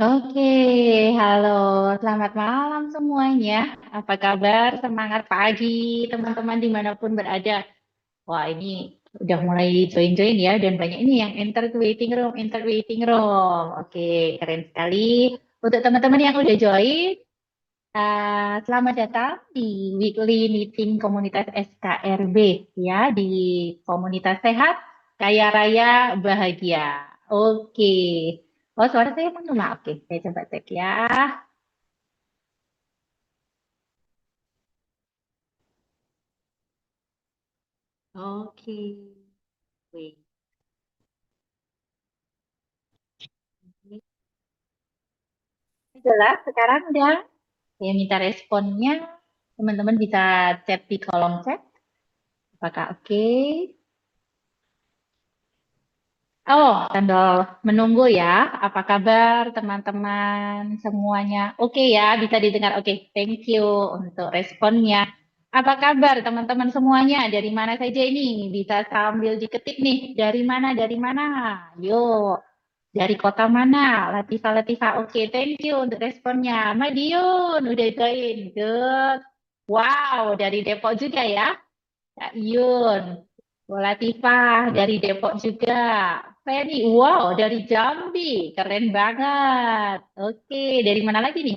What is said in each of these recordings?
Oke, halo, selamat malam semuanya. Apa kabar? Semangat pagi, teman-teman dimanapun berada. Wah, ini udah mulai join-join ya, dan banyak ini yang enter ke waiting room, enter waiting room. Oke, keren sekali. Untuk teman-teman yang udah join, selamat datang di weekly meeting komunitas SKRB ya, di komunitas sehat, kaya raya, bahagia. Oke. Oh, suara saya menggema. Oke, saya coba cek ya. Oke. Wait. Jelas sekarang udah. Saya minta responnya. Teman-teman bisa chat di kolom chat. Apakah oke? Oh, sambil menunggu ya. Apa kabar teman-teman semuanya? Oke ya, bisa didengar. Oke, thank you untuk responnya. Apa kabar teman-teman semuanya? Dari mana saja ini? Bisa sambil diketik nih. Dari mana? Dari mana? Yuk. Dari kota mana? Latifa, Latifa. Oke, thank you untuk responnya. Madiun, udah join. Good. Wow, dari Depok juga ya. Kak Yun. Bu Latifah dari Depok juga. Feni, wow, dari Jambi. Keren banget. Oke, dari mana lagi nih?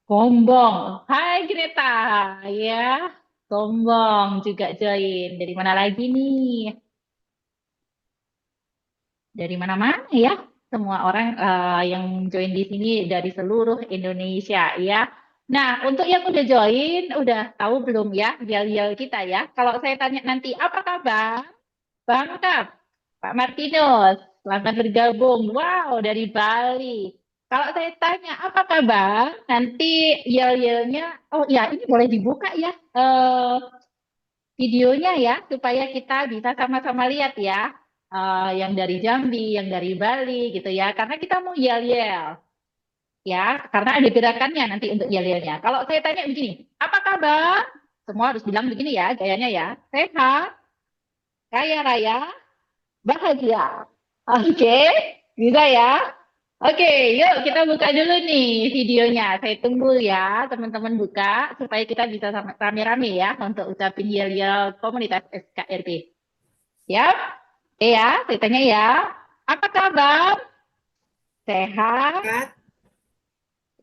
Gombong. Hai Greta. Ya, Gombong juga join. Dari mana lagi nih? Dari mana-mana ya. Semua orang yang join di sini dari seluruh Indonesia ya. Nah, untuk yang udah join, udah tahu belum ya yel-yel kita ya? Kalau saya tanya nanti, apa kabar? Bangkap, Pak Martinus, selamat bergabung. Wow, dari Bali. Kalau saya tanya, apa kabar? Nanti yel-yelnya, oh ya, ini boleh dibuka ya videonya ya, supaya kita bisa sama-sama lihat ya. Yang dari Jambi, yang dari Bali gitu ya. Karena kita mau yel-yel ya, karena ada gerakannya nanti untuk yel-yelnya. Kalau saya tanya begini, apa kabar? Semua harus bilang begini ya, gayanya ya. Sehat, kaya raya, bahagia. Oke, bisa ya? Oke, yuk kita buka dulu nih videonya. Saya tunggu ya, teman-teman buka supaya kita bisa rame-rame ya untuk ucapin yel-yel komunitas SKRB. Siap? Oke ya, saya tanya ya. Apa kabar? Sehat? Sehat,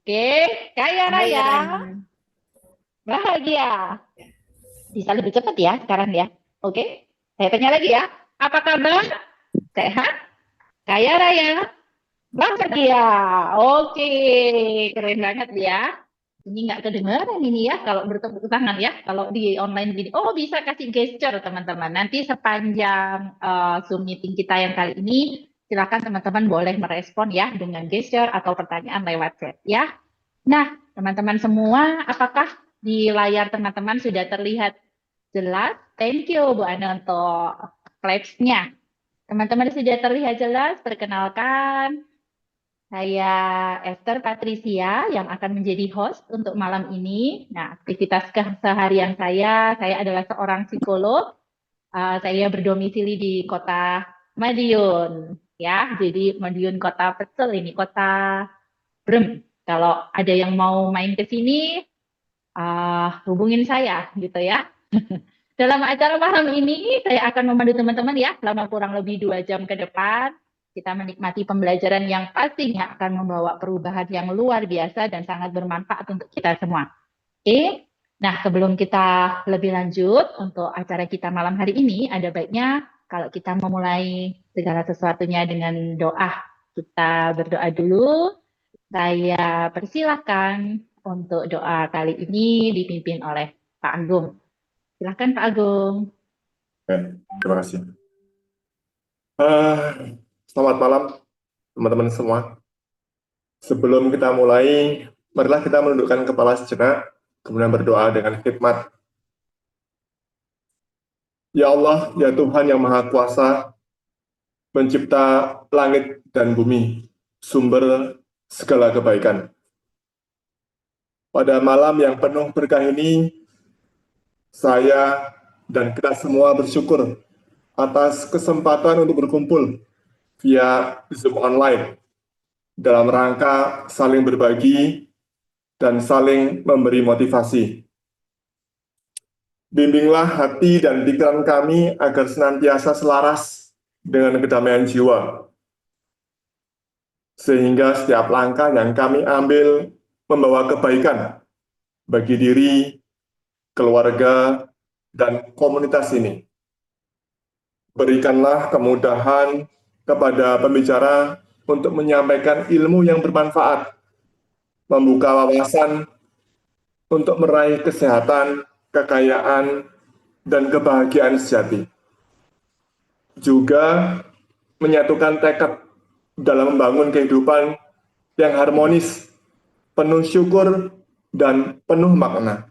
Oke, kaya kaya raya, raya. bahagia. Bisa lebih cepat ya sekarang ya. Oke, saya tanya lagi ya. Apa kabar? Sehat? Kaya raya, bahagia. Oke, keren banget ya. Ini nggak kedengeran ini ya kalau bertepuk tangan ya. Kalau di online gini, oh bisa kasih gesture teman-teman. Nanti sepanjang Zoom meeting kita yang kali ini, silakan teman-teman boleh merespon ya dengan gesture atau pertanyaan lewat chat ya. Nah, teman-teman semua, apakah di layar teman-teman sudah terlihat jelas? Thank you Bu Ana untuk slides-nya. Teman-teman sudah terlihat jelas, perkenalkan. Saya Esther Patricia yang akan menjadi host untuk malam ini. Nah, aktivitas keseharian saya adalah seorang psikolog. Saya berdomisili di kota Madiun, ya. Jadi Madiun kota Pecel ini, kota Brem. Kalau ada yang mau main ke sini, hubungin saya, gitu ya. Dalam acara malam ini, saya akan memandu teman-teman ya, selama kurang lebih 2 jam ke depan. Kita menikmati pembelajaran yang pastinya akan membawa perubahan yang luar biasa dan sangat bermanfaat untuk kita semua. Oke, nah sebelum kita lebih lanjut untuk acara kita malam hari ini, ada baiknya kalau kita memulai segala sesuatunya dengan doa. Kita berdoa dulu. Saya persilahkan untuk doa kali ini dipimpin oleh Pak Agung. Silakan Pak Agung. Oke, terima kasih. Eh, Selamat malam, teman-teman semua. Sebelum kita mulai, marilah kita menundukkan kepala sejenak, kemudian berdoa dengan khidmat. Ya Allah, ya Tuhan yang Maha Kuasa, pencipta langit dan bumi, sumber segala kebaikan. Pada malam yang penuh berkah ini, saya dan kita semua bersyukur atas kesempatan untuk berkumpul via Zoom online. dalam rangka saling berbagi dan saling memberi motivasi. Bimbinglah hati dan pikiran kami agar senantiasa selaras dengan kedamaian jiwa, sehingga setiap langkah yang kami ambil membawa kebaikan bagi diri, keluarga, dan komunitas ini. Berikanlah kemudahan kepada pembicara untuk menyampaikan ilmu yang bermanfaat, membuka wawasan untuk meraih kesehatan, kekayaan, dan kebahagiaan sejati. Juga menyatukan tekad dalam membangun kehidupan yang harmonis, penuh syukur, dan penuh makna.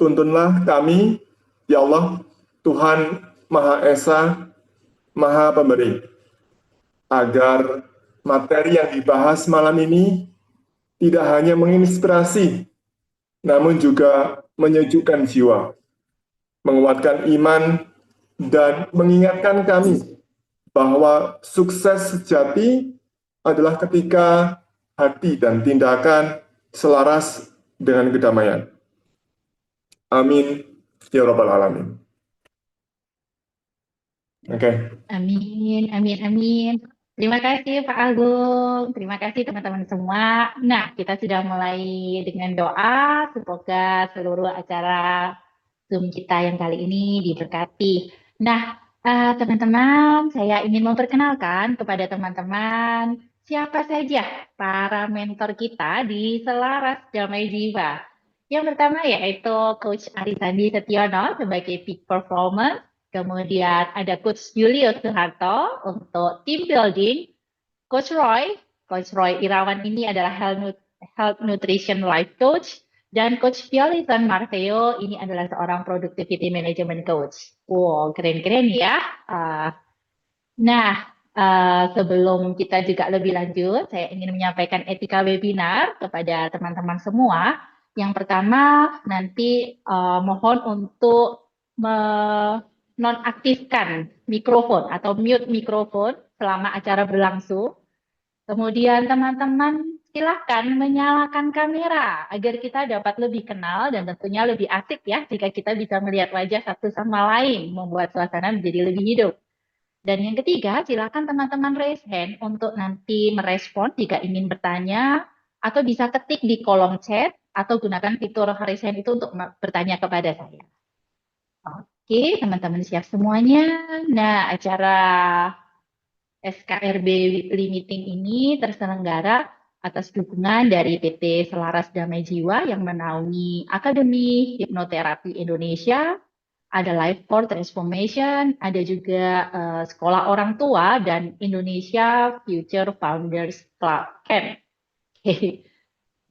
Tuntunlah kami, ya Allah, Tuhan Maha Esa, Maha Pemberi, agar materi yang dibahas malam ini tidak hanya menginspirasi, namun juga menyejukkan jiwa, menguatkan iman, dan mengingatkan kami bahwa sukses sejati adalah ketika hati dan tindakan selaras dengan kedamaian. Amin, ya Rabbal Alamin. Oke. Amin, amin, amin. Terima kasih Pak Agung, terima kasih teman-teman semua. Nah, kita sudah mulai dengan doa, semoga seluruh acara Zoom kita yang kali ini diberkati. Nah, teman-teman, saya ingin memperkenalkan kepada teman-teman siapa saja para mentor kita di Selaras Damai Jiwa. Yang pertama yaitu Coach Arisandi Setiono sebagai Peak Performer. Kemudian ada Coach Julius Suharto untuk team building. Coach Roy Irawan ini adalah Health Nutrition Life Coach. Dan Coach Violison Marveo ini adalah seorang Productivity Management Coach. Wow, keren-keren ya. Sebelum kita juga lebih lanjut, saya ingin menyampaikan etika webinar kepada teman-teman semua. Yang pertama, nanti mohon untuk nonaktifkan mikrofon atau mute mikrofon selama acara berlangsung. Kemudian teman-teman silakan menyalakan kamera agar kita dapat lebih kenal dan tentunya lebih asik ya jika kita bisa melihat wajah satu sama lain, membuat suasana menjadi lebih hidup. Dan yang ketiga, silakan teman-teman raise hand untuk nanti merespon jika ingin bertanya atau bisa ketik di kolom chat atau gunakan fitur raise hand itu untuk bertanya kepada saya. Oke, teman-teman siap semuanya. Nah, acara SKRB Weekly Meeting ini terselenggara atas dukungan dari PT Selaras Damai Jiwa yang menaungi Akademi Hipnoterapi Indonesia, ada Life for Transformation, ada juga Sekolah Orang Tua dan Indonesia Future Founders Club Camp.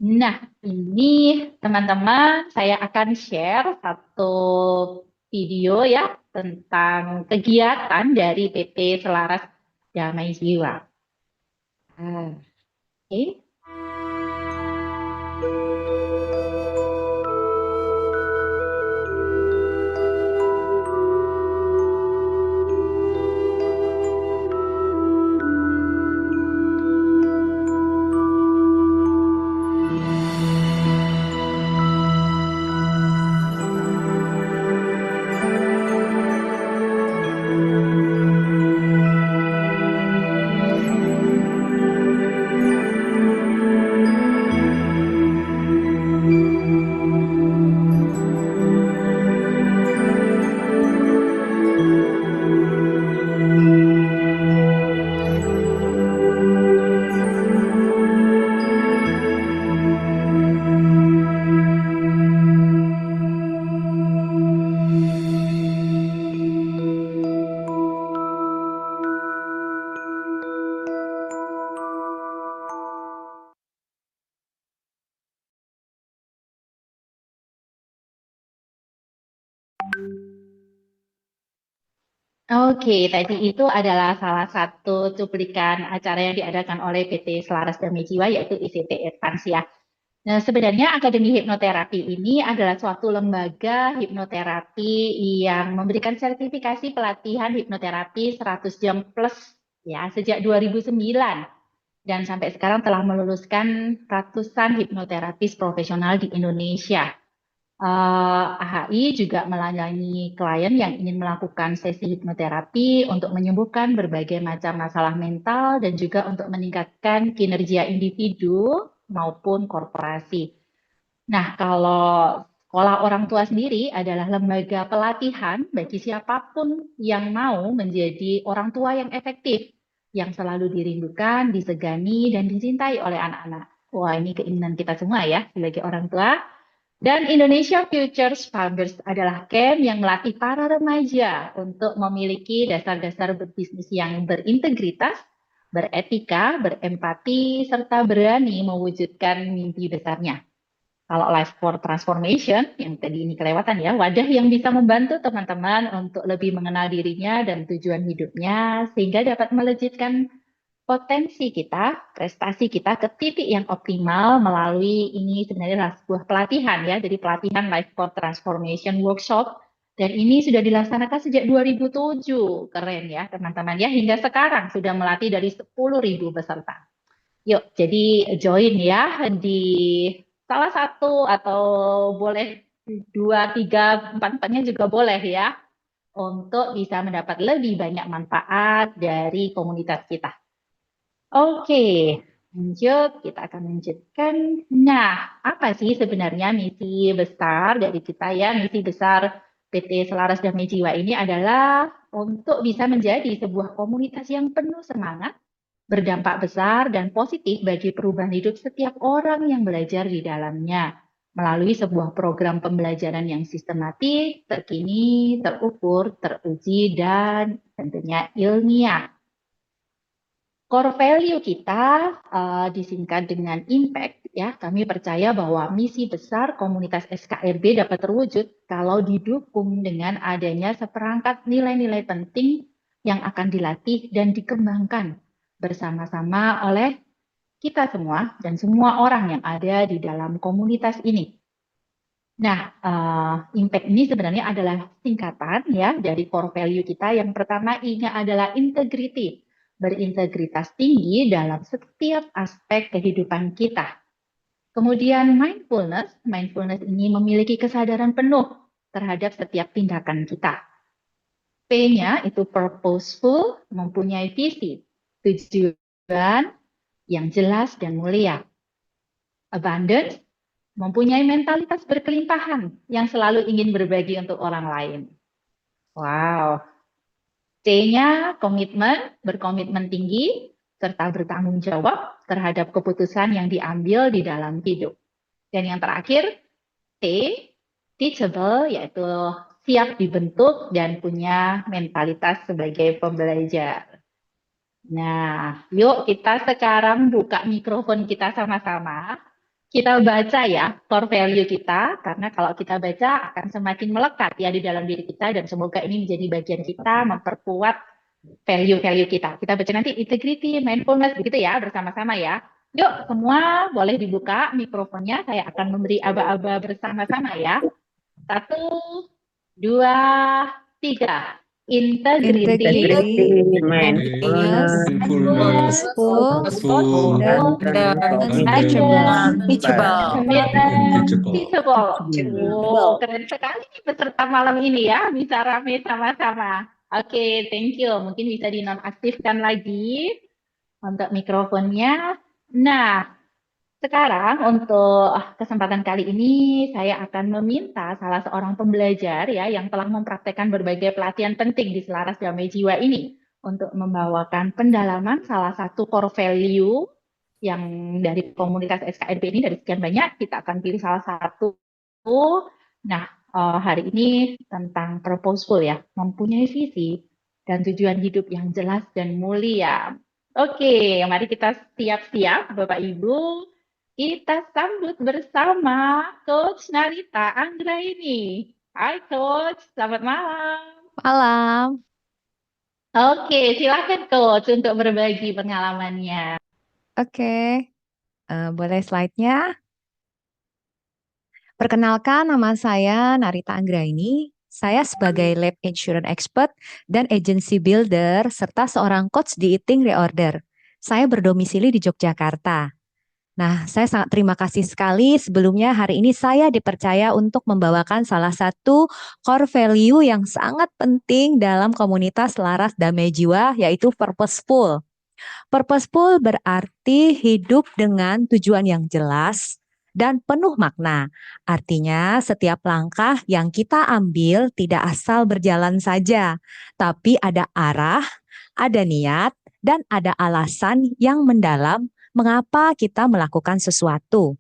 Nah, ini teman-teman saya akan share satu video ya tentang kegiatan dari PT Selaras Damai Jiwa. Oke. Oke, tadi itu adalah salah satu cuplikan acara yang diadakan oleh PT Selaras Damai Jiwa, yaitu ICT Advance ya. Nah, sebenarnya Akademi Hipnoterapi ini adalah suatu lembaga hipnoterapi yang memberikan sertifikasi pelatihan hipnoterapi 100 jam plus ya sejak 2009. dan sampai sekarang telah meluluskan ratusan hipnoterapis profesional di Indonesia. AHI juga melayani klien yang ingin melakukan sesi hipnoterapi untuk menyembuhkan berbagai macam masalah mental dan juga untuk meningkatkan kinerja individu maupun korporasi. Nah, kalau sekolah orang tua sendiri adalah lembaga pelatihan bagi siapapun yang mau menjadi orang tua yang efektif, yang selalu dirindukan, disegani, dan dicintai oleh anak-anak. Wah, ini keinginan kita semua ya sebagai orang tua. Dan Indonesia Futures Founders adalah camp yang melatih para remaja untuk memiliki dasar-dasar berbisnis yang berintegritas, beretika, berempati, serta berani mewujudkan mimpi besarnya. Kalau Life for Transformation, yang tadi ini kelewatan ya, wadah yang bisa membantu teman-teman untuk lebih mengenal dirinya dan tujuan hidupnya, sehingga dapat melejitkan potensi kita, prestasi kita ke titik yang optimal melalui ini sebenarnya adalah sebuah pelatihan ya, jadi pelatihan Life for Transformation Workshop, dan ini sudah dilaksanakan sejak 2007, keren ya teman-teman ya, hingga sekarang sudah melatih dari 10.000 peserta. Yuk, jadi join ya di salah satu atau boleh 2, 3, 4-empatnya juga boleh ya, untuk bisa mendapat lebih banyak manfaat dari komunitas kita. Oke, lanjut. Kita akan lanjutkan. Nah, apa sih sebenarnya misi besar dari kita ya? Misi besar PT Selaras Damai Jiwa ini adalah untuk bisa menjadi sebuah komunitas yang penuh semangat, berdampak besar dan positif bagi perubahan hidup setiap orang yang belajar di dalamnya melalui sebuah program pembelajaran yang sistematis, terkini, terukur, teruji, dan tentunya ilmiah. Core value kita disingkat dengan impact ya. Kami percaya bahwa misi besar komunitas SKRB dapat terwujud kalau didukung dengan adanya seperangkat nilai-nilai penting yang akan dilatih dan dikembangkan bersama-sama oleh kita semua dan semua orang yang ada di dalam komunitas ini. Nah, impact ini sebenarnya adalah singkatan ya dari core value kita. Yang pertama ini adalah integrity, berintegritas tinggi dalam setiap aspek kehidupan kita. Kemudian mindfulness, mindfulness ini memiliki kesadaran penuh terhadap setiap tindakan kita. P-nya itu purposeful, mempunyai visi, tujuan yang jelas dan mulia. Abundance, mempunyai mentalitas berkelimpahan yang selalu ingin berbagi untuk orang lain. Wow. C-nya komitmen, berkomitmen tinggi, serta bertanggung jawab terhadap keputusan yang diambil di dalam hidup. Dan yang terakhir, T, teachable, yaitu siap dibentuk dan punya mentalitas sebagai pembelajar. Nah, yuk kita sekarang buka mikrofon kita sama-sama. Kita baca ya core value kita, karena kalau kita baca akan semakin melekat ya di dalam diri kita, dan semoga ini menjadi bagian kita memperkuat value-value kita. Kita baca nanti integrity, mindfulness, begitu ya, bersama-sama ya. Yuk, semua boleh dibuka mikrofonnya, saya akan memberi aba-aba bersama-sama ya. 1, 2, 3. Integrity, mindfulness, mindfulness, mindful, dan teachable. teachable. Wow, keren sekali nih peserta malam ini ya, bisa rame sama-sama. Oke, thank you. Mungkin bisa dinonaktifkan lagi untuk mikrofonnya. Nah, sekarang untuk kesempatan kali ini saya akan meminta salah seorang pembelajar ya yang telah mempraktekkan berbagai pelatihan penting di Selaras Damai Jiwa ini untuk membawakan pendalaman salah satu core value yang dari komunitas SKRB ini. Dari sekian banyak kita akan pilih salah satu. Nah, hari ini tentang purposeful ya, mempunyai visi dan tujuan hidup yang jelas dan mulia. Oke, mari kita siap-siap Bapak Ibu. Kita sambut bersama Coach Narita Anggraini. Hai Coach, selamat malam. Malam. Oke, silakan Coach untuk berbagi pengalamannya. Oke, boleh slide-nya? Perkenalkan, nama saya Narita Anggraini. Saya sebagai Lab Insurance Expert dan Agency Builder serta seorang coach di Eating Reorder. Saya berdomisili di Yogyakarta. Nah, saya sangat terima kasih sekali sebelumnya hari ini saya dipercaya untuk membawakan salah satu core value yang sangat penting dalam komunitas Laras Damai Jiwa, yaitu purposeful. Purposeful berarti hidup dengan tujuan yang jelas dan penuh makna. Artinya setiap langkah yang kita ambil tidak asal berjalan saja, tapi ada arah, ada niat, dan ada alasan yang mendalam mengapa kita melakukan sesuatu.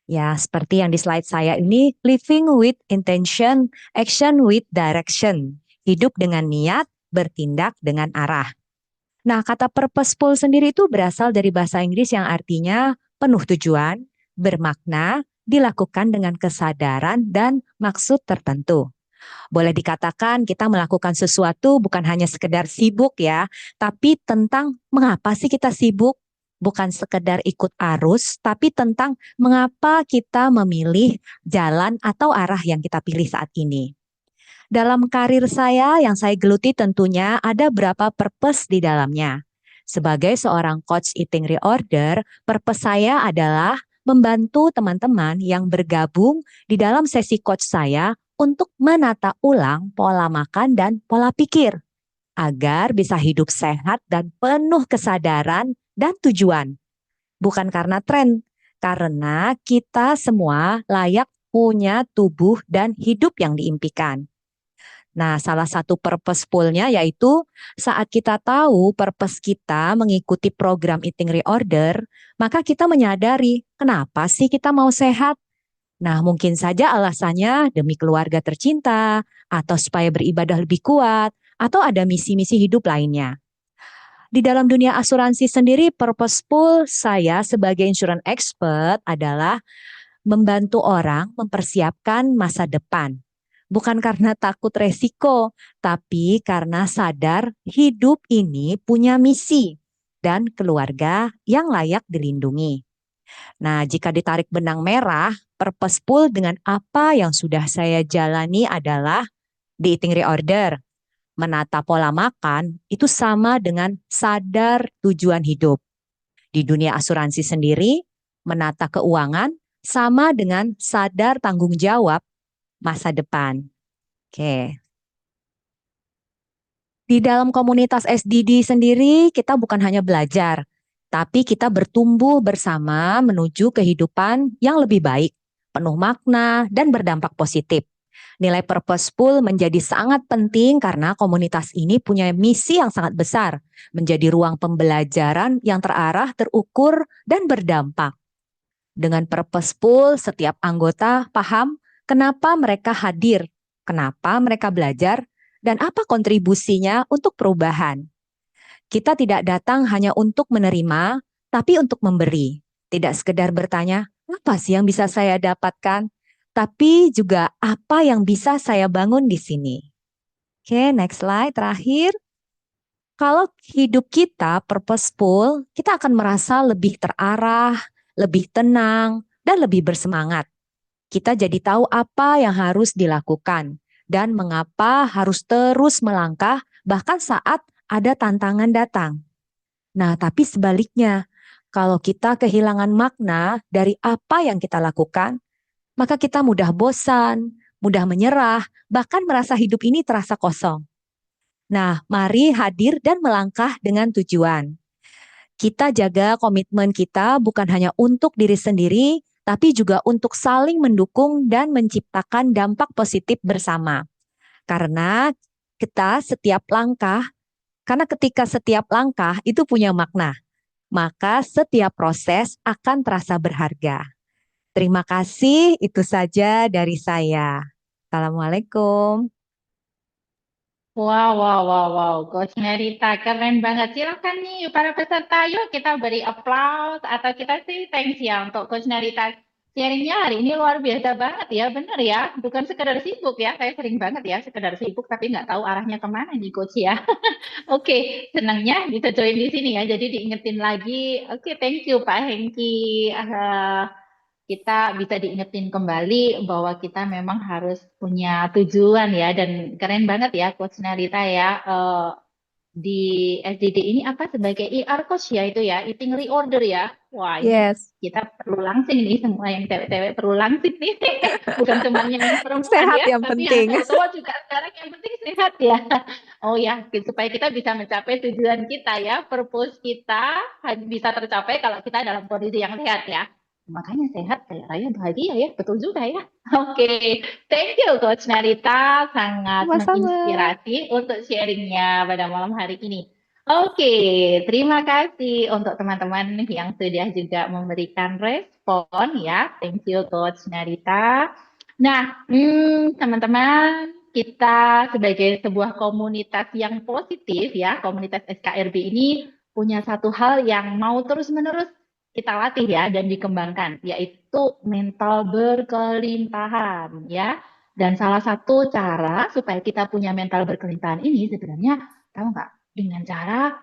Ya, seperti yang di slide saya ini, living with intention, action with direction. Hidup dengan niat, bertindak dengan arah. Nah, kata purposeful sendiri itu berasal dari bahasa Inggris yang artinya penuh tujuan, bermakna, dilakukan dengan kesadaran dan maksud tertentu. Boleh dikatakan kita melakukan sesuatu bukan hanya sekedar sibuk ya, tapi tentang mengapa sih kita sibuk? Bukan sekedar ikut arus, tapi tentang mengapa kita memilih jalan atau arah yang kita pilih saat ini. Dalam karir saya yang saya geluti tentunya ada berapa purpose di dalamnya. Sebagai seorang coach eating reorder, purpose saya adalah membantu teman-teman yang bergabung di dalam sesi coach saya untuk menata ulang pola makan dan pola pikir agar bisa hidup sehat dan penuh kesadaran dan tujuan. Bukan karena tren, karena kita semua layak punya tubuh dan hidup yang diimpikan. Nah, salah satu purposeful-nya yaitu saat kita tahu purpose kita mengikuti program eating reorder, maka kita menyadari kenapa sih kita mau sehat. Nah, mungkin saja alasannya demi keluarga tercinta, atau supaya beribadah lebih kuat, atau ada misi-misi hidup lainnya. Di dalam dunia asuransi sendiri, purposeful saya sebagai insurance expert adalah membantu orang mempersiapkan masa depan. Bukan karena takut resiko, tapi karena sadar hidup ini punya misi dan keluarga yang layak dilindungi. Nah, jika ditarik benang merah, purposeful dengan apa yang sudah saya jalani adalah di eating reorder. Menata pola makan itu sama dengan sadar tujuan hidup. Di dunia asuransi sendiri, menata keuangan sama dengan sadar tanggung jawab masa depan. Oke. Di dalam komunitas SDD sendiri, kita bukan hanya belajar, tapi kita bertumbuh bersama menuju kehidupan yang lebih baik, penuh makna, dan berdampak positif. Nilai purposeful menjadi sangat penting karena komunitas ini punya misi yang sangat besar, menjadi ruang pembelajaran yang terarah, terukur, dan berdampak. Dengan purposeful, setiap anggota paham kenapa mereka hadir, kenapa mereka belajar, dan apa kontribusinya untuk perubahan. Kita tidak datang hanya untuk menerima, tapi untuk memberi. Tidak sekedar bertanya, apa sih yang bisa saya dapatkan? Tapi juga apa yang bisa saya bangun di sini. Oke, next slide, terakhir. Kalau hidup kita purposeful, kita akan merasa lebih terarah, lebih tenang, dan lebih bersemangat. Kita jadi tahu apa yang harus dilakukan dan mengapa harus terus melangkah bahkan saat ada tantangan datang. Nah, tapi sebaliknya, kalau kita kehilangan makna dari apa yang kita lakukan, maka kita mudah bosan, mudah menyerah, bahkan merasa hidup ini terasa kosong. Nah, mari hadir dan melangkah dengan tujuan. Kita jaga komitmen kita bukan hanya untuk diri sendiri, tapi juga untuk saling mendukung dan menciptakan dampak positif bersama. Karena ketika setiap langkah itu punya makna, maka setiap proses akan terasa berharga. Terima kasih, itu saja dari saya. Assalamualaikum. Wow, wow, wow, wow. Coach Merita, keren banget. Silakan nih para peserta, yuk kita beri applause atau kita sih thanks ya untuk Coach Merita. Sharingnya hari ini luar biasa banget ya, bener ya. Bukan sekedar sibuk ya, saya sering banget ya sekedar sibuk tapi nggak tahu arahnya kemana nih Coach ya. Oke, senangnya bisa join di sini ya. Jadi diingetin lagi. Oke, thank you Pak Hengki. Kita bisa diingetin kembali bahwa kita memang harus punya tujuan ya. Dan keren banget ya Coach Narita ya. di SDD ini apa sebagai ER coach ya itu ya, eating reorder ya. Wah, ini Yes, kita perlu langsing nih semua yang cewek-cewek perlu langsing nih. Bukan cuma yang perempuan sehat ya, yang tapi yang penting. cowok-cowok juga sekarang yang penting sehat ya. Oh ya, supaya kita bisa mencapai tujuan kita ya, purpose kita bisa tercapai kalau kita dalam kondisi yang sehat ya. Makanya sehat kayak Raya bahagia ya, betul juga ya. Oke, thank you Coach Narita, sangat Sama-sama. menginspirasi untuk sharingnya pada malam hari ini. Oke, terima kasih untuk teman-teman yang sudah juga memberikan respon ya. Thank you Coach Narita. Nah, teman-teman, kita sebagai sebuah komunitas yang positif ya, komunitas SKRB ini punya satu hal yang mau terus-menerus kita latih ya dan dikembangkan, yaitu mental berkelimpahan ya. Dan salah satu cara supaya kita punya mental berkelimpahan ini sebenarnya tahu nggak? Dengan cara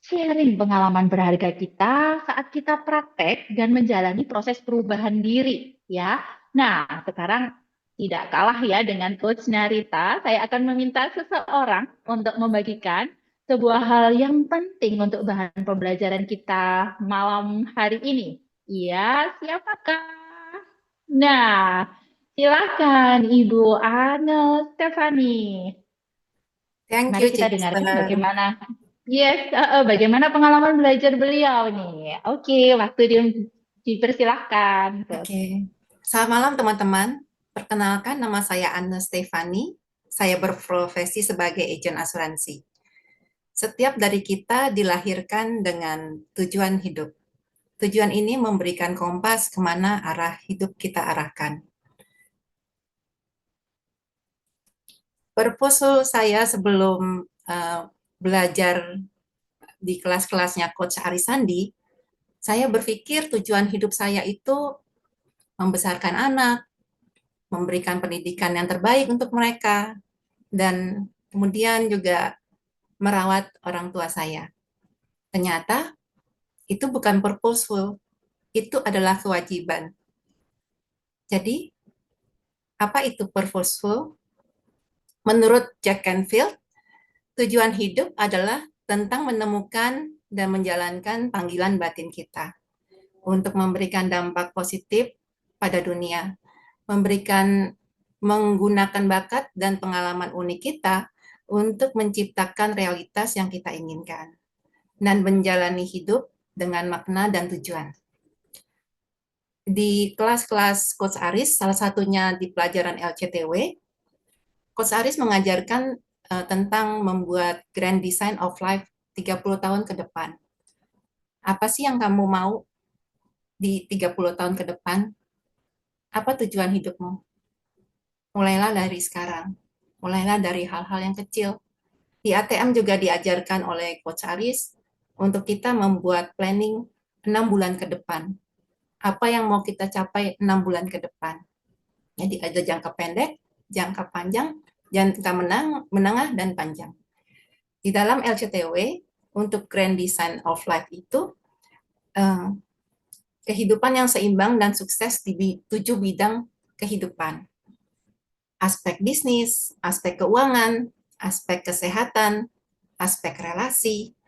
sharing pengalaman berharga kita saat kita praktek dan menjalani proses perubahan diri ya. Nah, sekarang tidak kalah ya dengan Coach Narita, saya akan meminta seseorang untuk membagikan sebuah hal yang penting untuk bahan pembelajaran kita malam hari ini. Iya, siapakah? Nah, silakan Ibu Ana Stefani. Thank Mari you, kita Cici. dengarkan bagaimana bagaimana pengalaman belajar beliau nih. Oke, waktu dipersilahkan. Oke. Selamat malam, teman-teman. Perkenalkan, nama saya Anne Stefani. Saya berprofesi sebagai agen asuransi. Setiap dari kita dilahirkan dengan tujuan hidup. Tujuan ini memberikan kompas kemana arah hidup kita arahkan. Proposal saya sebelum belajar di kelas-kelasnya Coach Arisandi, saya berpikir tujuan hidup saya itu membesarkan anak, memberikan pendidikan yang terbaik untuk mereka, dan kemudian juga merawat orang tua saya. Ternyata itu bukan purposeful, itu adalah kewajiban. Jadi, apa itu purposeful? Menurut Jack Canfield, tujuan hidup adalah tentang menemukan dan menjalankan panggilan batin kita untuk memberikan dampak positif pada dunia, menggunakan bakat dan pengalaman unik kita untuk menciptakan realitas yang kita inginkan dan menjalani hidup dengan makna dan tujuan. Di kelas-kelas Coach Aris, salah satunya di pelajaran LCTW, Coach Aris mengajarkan tentang membuat grand design of life 30 tahun ke depan. Apa sih yang kamu mau di 30 tahun ke depan? Apa tujuan hidupmu? Mulailah dari sekarang. Mulailah dari hal-hal yang kecil. Di ATM juga diajarkan oleh Coach Aris untuk kita membuat planning 6 bulan ke depan. Apa yang mau kita capai 6 bulan ke depan. Jadi ada jangka pendek, jangka panjang, jangka menengah, dan panjang. Di dalam LCTW, untuk Grand Design of Life itu, kehidupan yang seimbang dan sukses di 7 bidang kehidupan. Aspek bisnis, aspek keuangan, aspek kesehatan, aspek relasi,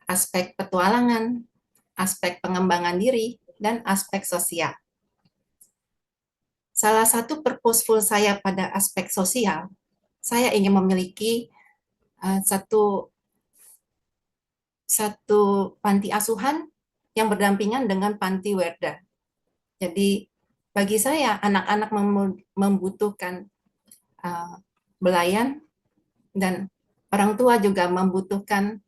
aspek petualangan, aspek pengembangan diri, dan aspek sosial. Salah satu purposeful saya pada aspek sosial, saya ingin memiliki satu panti asuhan yang berdampingan dengan panti werda. Jadi bagi saya anak-anak membutuhkan belayan dan orang tua juga membutuhkan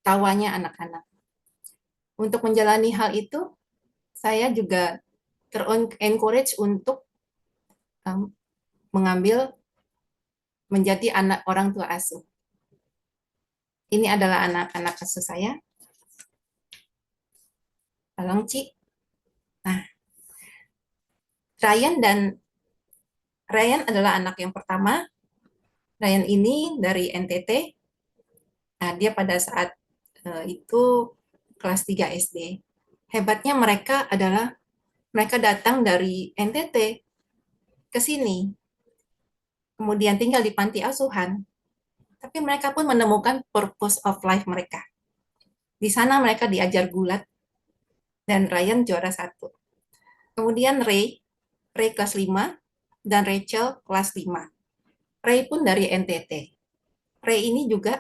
tawanya anak-anak. Untuk menjalani hal itu, saya juga ter-encourage untuk menjadi anak orang tua asuh. Ini adalah anak-anak asuh saya. Tolong, Ci. Nah, Ryan adalah anak yang pertama. Ryan ini dari NTT. Nah, dia pada saat itu kelas 3 SD. Hebatnya mereka adalah mereka datang dari NTT ke sini. Kemudian tinggal di panti asuhan. tapi mereka pun menemukan purpose of life mereka. Di sana mereka diajar gulat, dan Ryan juara 1. Kemudian Ray kelas 5, dan Rachel kelas 5. Ray pun dari NTT. Ray ini juga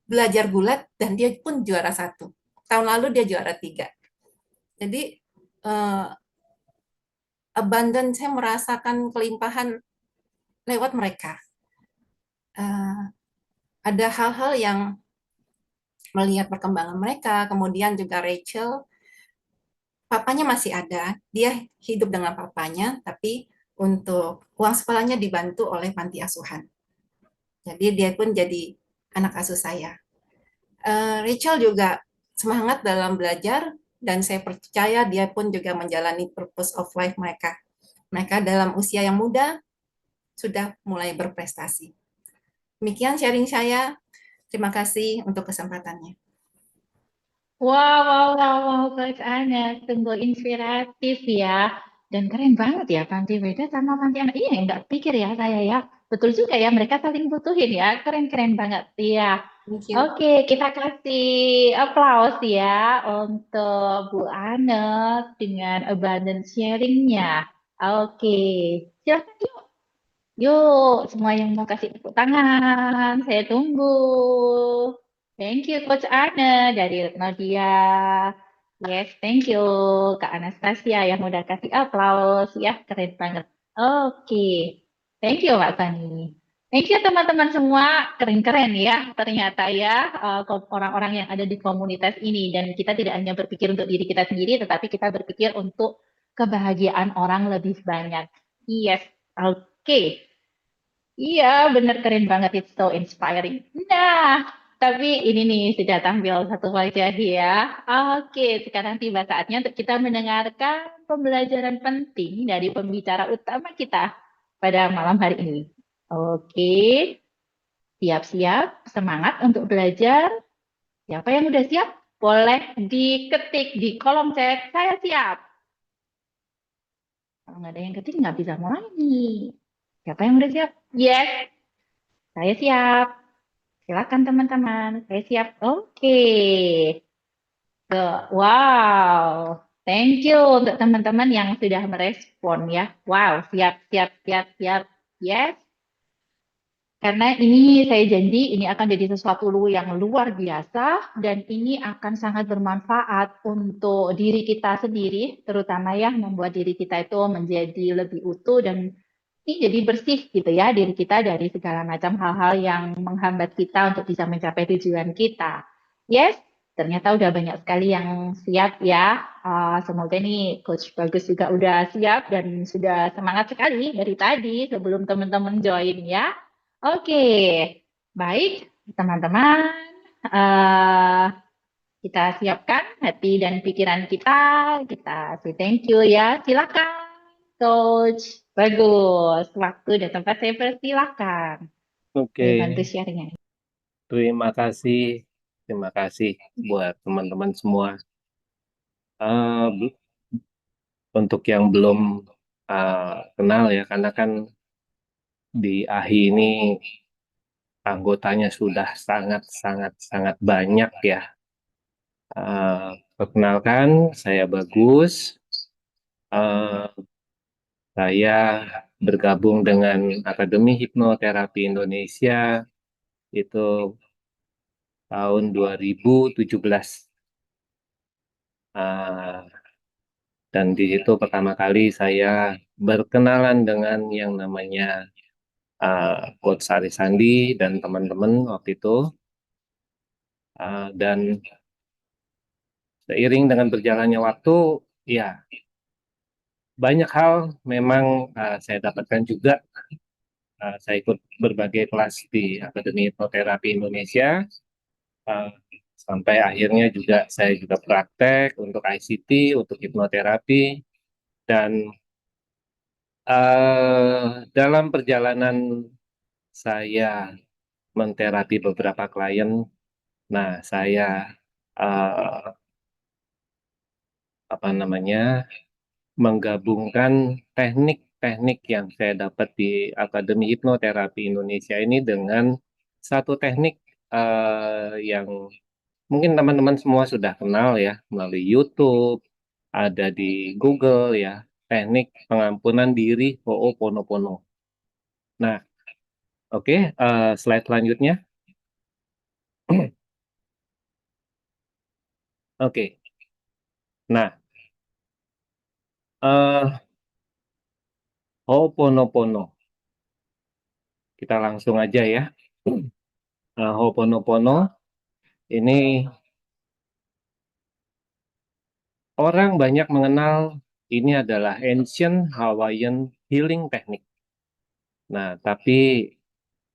belajar gulat, dan dia pun juara 1. Tahun lalu dia juara 3. Jadi, abundance, saya merasakan kelimpahan lewat mereka. Ada hal-hal yang melihat perkembangan mereka, kemudian juga Rachel, papanya masih ada, dia hidup dengan papanya, tapi untuk uang sekolahnya dibantu oleh panti asuhan. Jadi dia pun jadi anak asuh saya. Rachel juga semangat dalam belajar, dan saya percaya dia pun juga menjalani purpose of life mereka. Mereka dalam usia yang muda sudah mulai berprestasi. Demikian sharing saya. Terima kasih untuk kesempatannya. Wow, Coach Ana, sungguh inspiratif ya. Dan keren banget ya, Panti Weda sama Panti Anak. Iya, nggak pikir ya saya ya. Betul juga ya, mereka saling butuhin ya. Keren-keren banget. Iya. Thank you. Oke, kita kasih aplaus ya untuk Bu Anet dengan abundance sharing-nya. Oke, silakan yuk. Yuk, semua yang mau kasih tepuk tangan, saya tunggu. Thank you, Coach Anne dari Nadia. Yes, thank you, Kak Anastasia yang udah kasih aplaus. Ya, keren banget. Oke, thank you, Mbak Fani. Thank you, teman-teman semua. Keren-keren ya, ternyata ya, orang-orang yang ada di komunitas ini. Dan kita tidak hanya berpikir untuk diri kita sendiri, tetapi kita berpikir untuk kebahagiaan orang lebih banyak. Yes, oke. Iya, bener keren banget. It's so inspiring. Nah, tapi ini nih sudah tampil satu wajah ya. Oke, sekarang tiba saatnya untuk kita mendengarkan pembelajaran penting dari pembicara utama kita pada malam hari ini. Oke, siap-siap, semangat untuk belajar. Siapa yang udah siap? Boleh diketik di kolom chat, saya siap. Kalau nggak ada yang ketik, nggak bisa mulai nih. Siapa yang udah siap? Yes, saya siap. Silakan teman-teman, saya siap. Oke. Wow. Thank you untuk teman-teman yang sudah merespon ya. Wow, siap, siap, siap, siap. Yes. Karena ini saya janji ini akan jadi sesuatu yang luar biasa dan ini akan sangat bermanfaat untuk diri kita sendiri, terutama ya membuat diri kita itu menjadi lebih utuh dan ini jadi bersih gitu ya diri kita dari segala macam hal-hal yang menghambat kita untuk bisa mencapai tujuan kita. Yes, ternyata udah banyak sekali yang siap ya. Semoga nih Coach Bagus juga udah siap dan sudah semangat sekali dari tadi sebelum teman-teman join ya. Oke, baik teman-teman. eh, kita siapkan hati dan pikiran kita. Kita say thank you ya. Silakan, Coach. Bagus. Waktu dan tempat saya persilakan. Oke, Saya bantu sharingnya. terima kasih buat teman-teman semua. Untuk yang belum kenal ya, karena kan di AHI ini anggotanya sudah sangat banyak ya. Perkenalkan, saya Bagus. Saya bergabung dengan Akademi Hipnoterapi Indonesia itu tahun 2017. Dan di situ pertama kali saya berkenalan dengan yang namanya Coach Aris Sandi dan teman-teman waktu itu. Dan seiring dengan berjalannya waktu, ya banyak hal memang saya dapatkan juga. Saya ikut berbagai kelas di Akademi Hipnoterapi Indonesia. Sampai akhirnya saya juga praktek untuk ICT, untuk hipnoterapi, dan dalam perjalanan saya menterapi beberapa klien, nah saya menggabungkan teknik teknik yang saya dapat di Akademi Hipnoterapi Indonesia ini dengan satu teknik yang mungkin teman-teman semua sudah kenal ya melalui YouTube, ada di Google ya, teknik pengampunan diri Ho'oponopono. Nah, oke, slide selanjutnya. Oke. Nah, Ho'oponopono. Kita langsung aja ya. Ho'oponopono ini orang banyak mengenal ini adalah ancient Hawaiian healing technique. Nah, tapi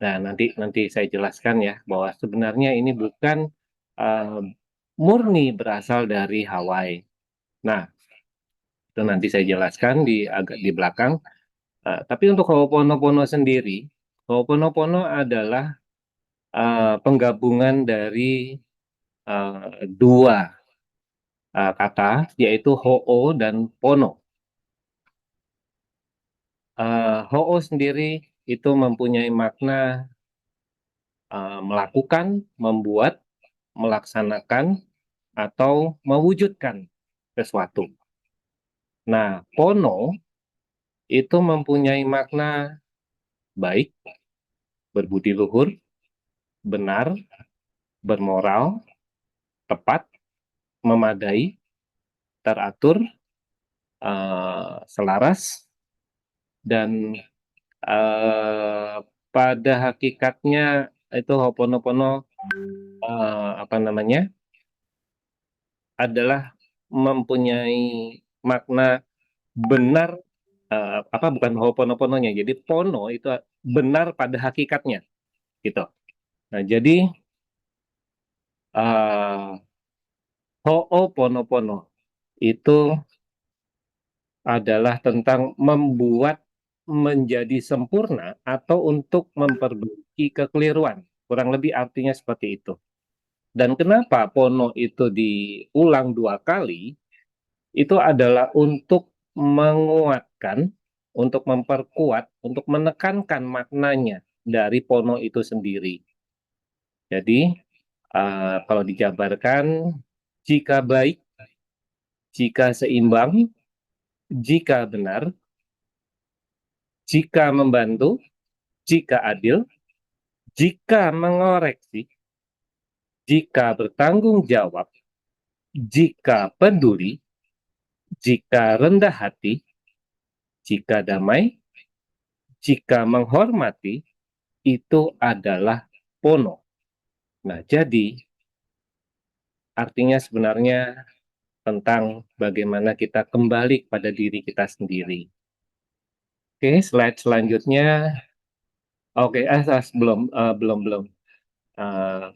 nanti saya jelaskan ya bahwa sebenarnya ini bukan murni berasal dari Hawaii. Nah, itu nanti saya jelaskan agak di belakang. Tapi untuk Ho'oponopono sendiri, Ho'oponopono adalah penggabungan dari dua kata, yaitu Ho'o dan Pono. Ho'o sendiri itu mempunyai makna melakukan, membuat, melaksanakan, atau mewujudkan sesuatu. Nah, Pono itu mempunyai makna baik, berbudi luhur, benar, bermoral, tepat, memadai, teratur, selaras, dan pada hakikatnya itu Ho'oponopono adalah mempunyai makna benar, bukan Ho'oponopononya. Jadi Pono itu benar pada hakikatnya, gitu. Nah, jadi Ho'oponopono itu adalah tentang membuat menjadi sempurna atau untuk memperbaiki kekeliruan. Kurang lebih artinya seperti itu. Dan kenapa Pono itu diulang 2 kali? Itu adalah untuk menguatkan, untuk memperkuat, untuk menekankan maknanya dari Pono itu sendiri. Jadi, kalau dijabarkan, jika baik, jika seimbang, jika benar, jika membantu, jika adil, jika mengoreksi, jika bertanggung jawab, jika peduli, jika rendah hati, jika damai, jika menghormati, itu adalah Pono. Nah, jadi artinya sebenarnya tentang bagaimana kita kembali pada diri kita sendiri. Oke, slide selanjutnya. Oke, belum.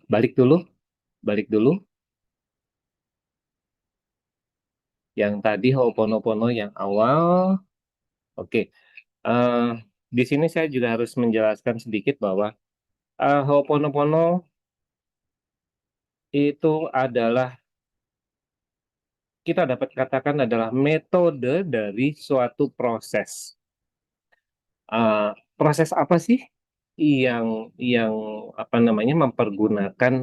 Balik dulu. Yang tadi Ho'oponopono yang awal. Oke, di sini saya juga harus menjelaskan sedikit bahwa Ho'oponopono itu adalah, kita dapat katakan adalah metode dari suatu proses. Proses apa sih yang mempergunakan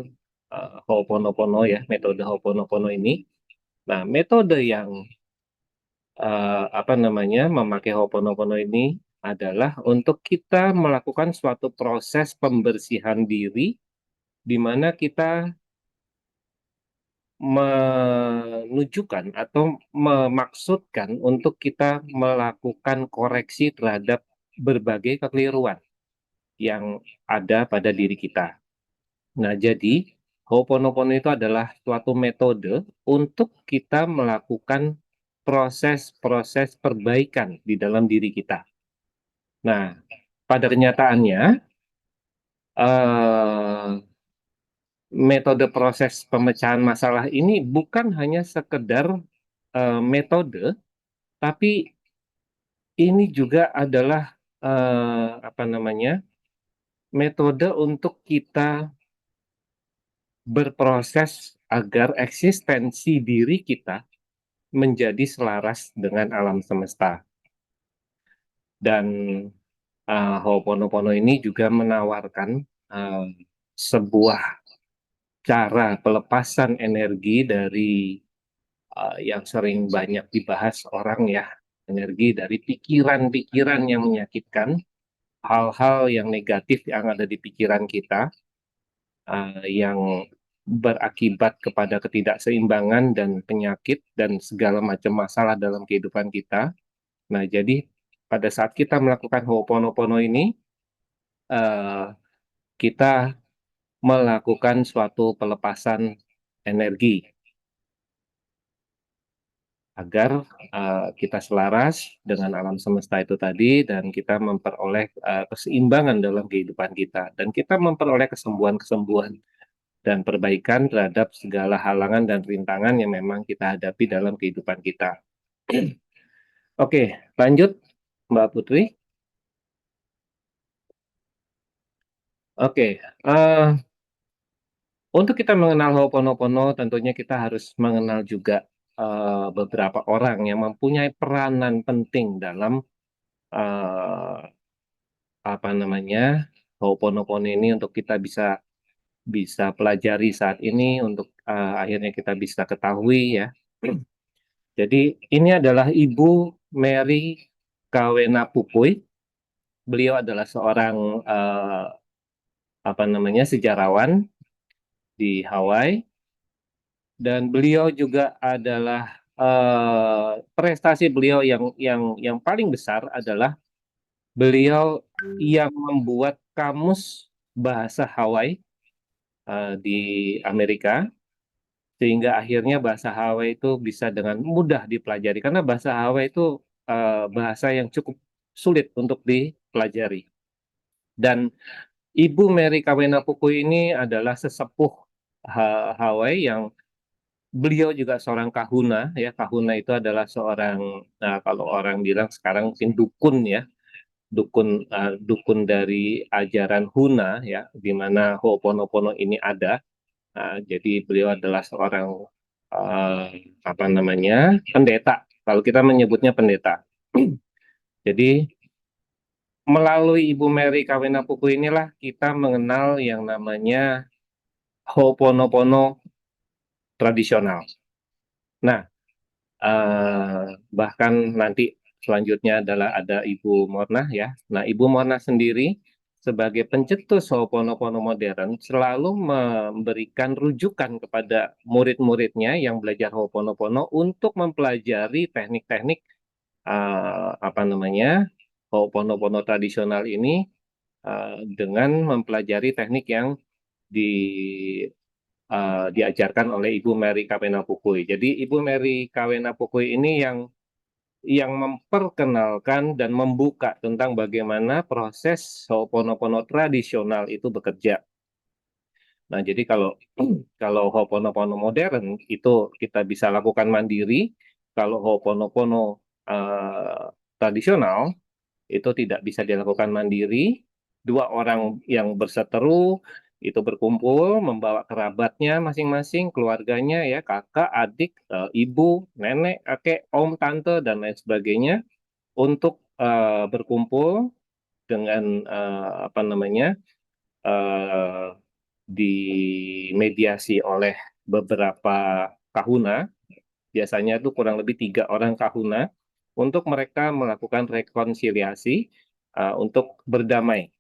Ho'oponopono ya, metode Ho'oponopono ini? Nah, metode yang memakai Ho'oponopono ini adalah untuk kita melakukan suatu proses pembersihan diri di mana kita menunjukkan atau memaksudkan untuk kita melakukan koreksi terhadap berbagai kekeliruan yang ada pada diri kita. Nah, jadi Ho'oponopono itu adalah suatu metode untuk kita melakukan proses-proses perbaikan di dalam diri kita. Nah, pada kenyataannya metode proses pemecahan masalah ini bukan hanya sekedar metode, tapi ini juga adalah metode untuk kita berproses agar eksistensi diri kita menjadi selaras dengan alam semesta. Dan Ho'oponopono ini juga menawarkan sebuah cara pelepasan energi dari yang sering banyak dibahas orang ya, energi dari pikiran-pikiran yang menyakitkan, hal-hal yang negatif yang ada di pikiran kita, yang berakibat kepada ketidakseimbangan dan penyakit dan segala macam masalah dalam kehidupan kita. Nah, jadi pada saat kita melakukan Ho'oponopono ini, kita melakukan suatu pelepasan energi agar kita selaras dengan alam semesta itu tadi dan kita memperoleh keseimbangan dalam kehidupan kita dan kita memperoleh kesembuhan-kesembuhan dan perbaikan terhadap segala halangan dan rintangan yang memang kita hadapi dalam kehidupan kita. Oke, lanjut Mbak Putri. Oke, untuk kita mengenal Ho'oponopono tentunya kita harus mengenal juga beberapa orang yang mempunyai peranan penting dalam apa namanya Ho'oponopono ini untuk kita bisa pelajari saat ini untuk akhirnya kita bisa ketahui ya. Jadi ini adalah Ibu Mary Kawenapukui. Beliau adalah seorang apa namanya sejarawan di Hawaii dan beliau juga adalah prestasi beliau yang paling besar adalah beliau yang membuat kamus bahasa Hawaii di Amerika sehingga akhirnya bahasa Hawaii itu bisa dengan mudah dipelajari karena bahasa Hawaii itu bahasa yang cukup sulit untuk dipelajari. Dan Ibu Mary Kawenapukui ini adalah sesepuh Hawaii yang beliau juga seorang kahuna ya. Kahuna itu adalah seorang kalau orang bilang sekarang mungkin dukun ya. Dukun dari ajaran Huna ya, di mana Ho'oponopono ini ada. Jadi beliau adalah seorang apa namanya pendeta. Kalau kita menyebutnya pendeta. Jadi melalui Ibu Mary Kawenapukui inilah kita mengenal yang namanya Ho'oponopono tradisional. Nah, bahkan nanti selanjutnya adalah ada Ibu Mornah ya. Nah, Ibu Mornah sendiri sebagai pencetus Ho'oponopono modern selalu memberikan rujukan kepada murid-muridnya yang belajar Ho'oponopono untuk mempelajari teknik-teknik apa namanya Ho'oponopono tradisional ini dengan mempelajari teknik yang diajarkan oleh Ibu Mary Kawenapukui. Jadi Ibu Mary Kawenapukui ini yang memperkenalkan dan membuka tentang bagaimana proses Ho'oponopono tradisional itu bekerja. Nah, jadi kalau Ho'oponopono modern itu kita bisa lakukan mandiri, kalau Ho'oponopono tradisional itu tidak bisa dilakukan mandiri. Dua orang yang berseteru itu berkumpul membawa kerabatnya masing-masing, keluarganya ya, kakak, adik, ibu, nenek, kakek, om, tante dan lain sebagainya untuk berkumpul dengan apa namanya dimediasi oleh beberapa kahuna, biasanya itu kurang lebih 3 orang kahuna untuk mereka melakukan rekonsiliasi untuk berdamai.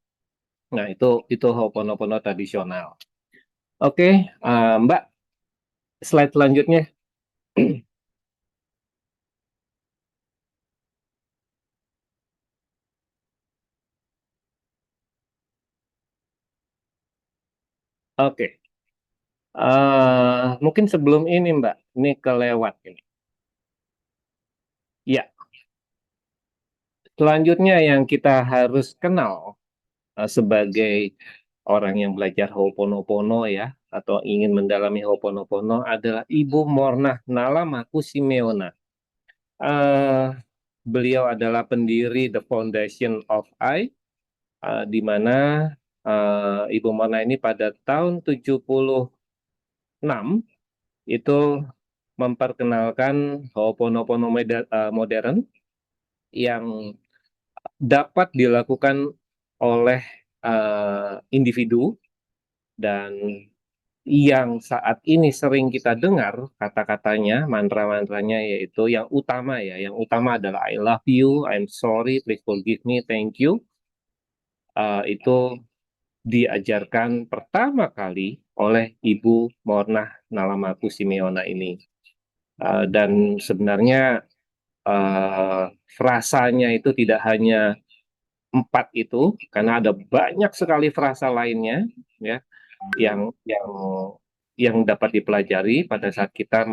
Nah, itu Ho'oponopono tradisional. Oke, Mbak, slide selanjutnya. Oke, mungkin sebelum ini Mbak, ini kelewat ini. Ya, selanjutnya yang kita harus kenal sebagai orang yang belajar Ho'oponopono ya, atau ingin mendalami Ho'oponopono adalah Ibu Mornah Nalamaku-Simeona. Beliau adalah pendiri The Foundation of I, di mana Ibu Mornah ini pada tahun 76 itu memperkenalkan Ho'oponopono modern yang dapat dilakukan oleh individu, dan yang saat ini sering kita dengar kata-katanya, mantra-mantranya, yaitu yang utama ya, yang utama adalah I love you, I'm sorry, please forgive me, thank you. Itu diajarkan pertama kali oleh Ibu Mornah Nalamaku Simeona ini. Dan sebenarnya frasanya itu tidak hanya 4 itu, karena ada banyak sekali frasa lainnya ya yang dapat dipelajari pada saat kita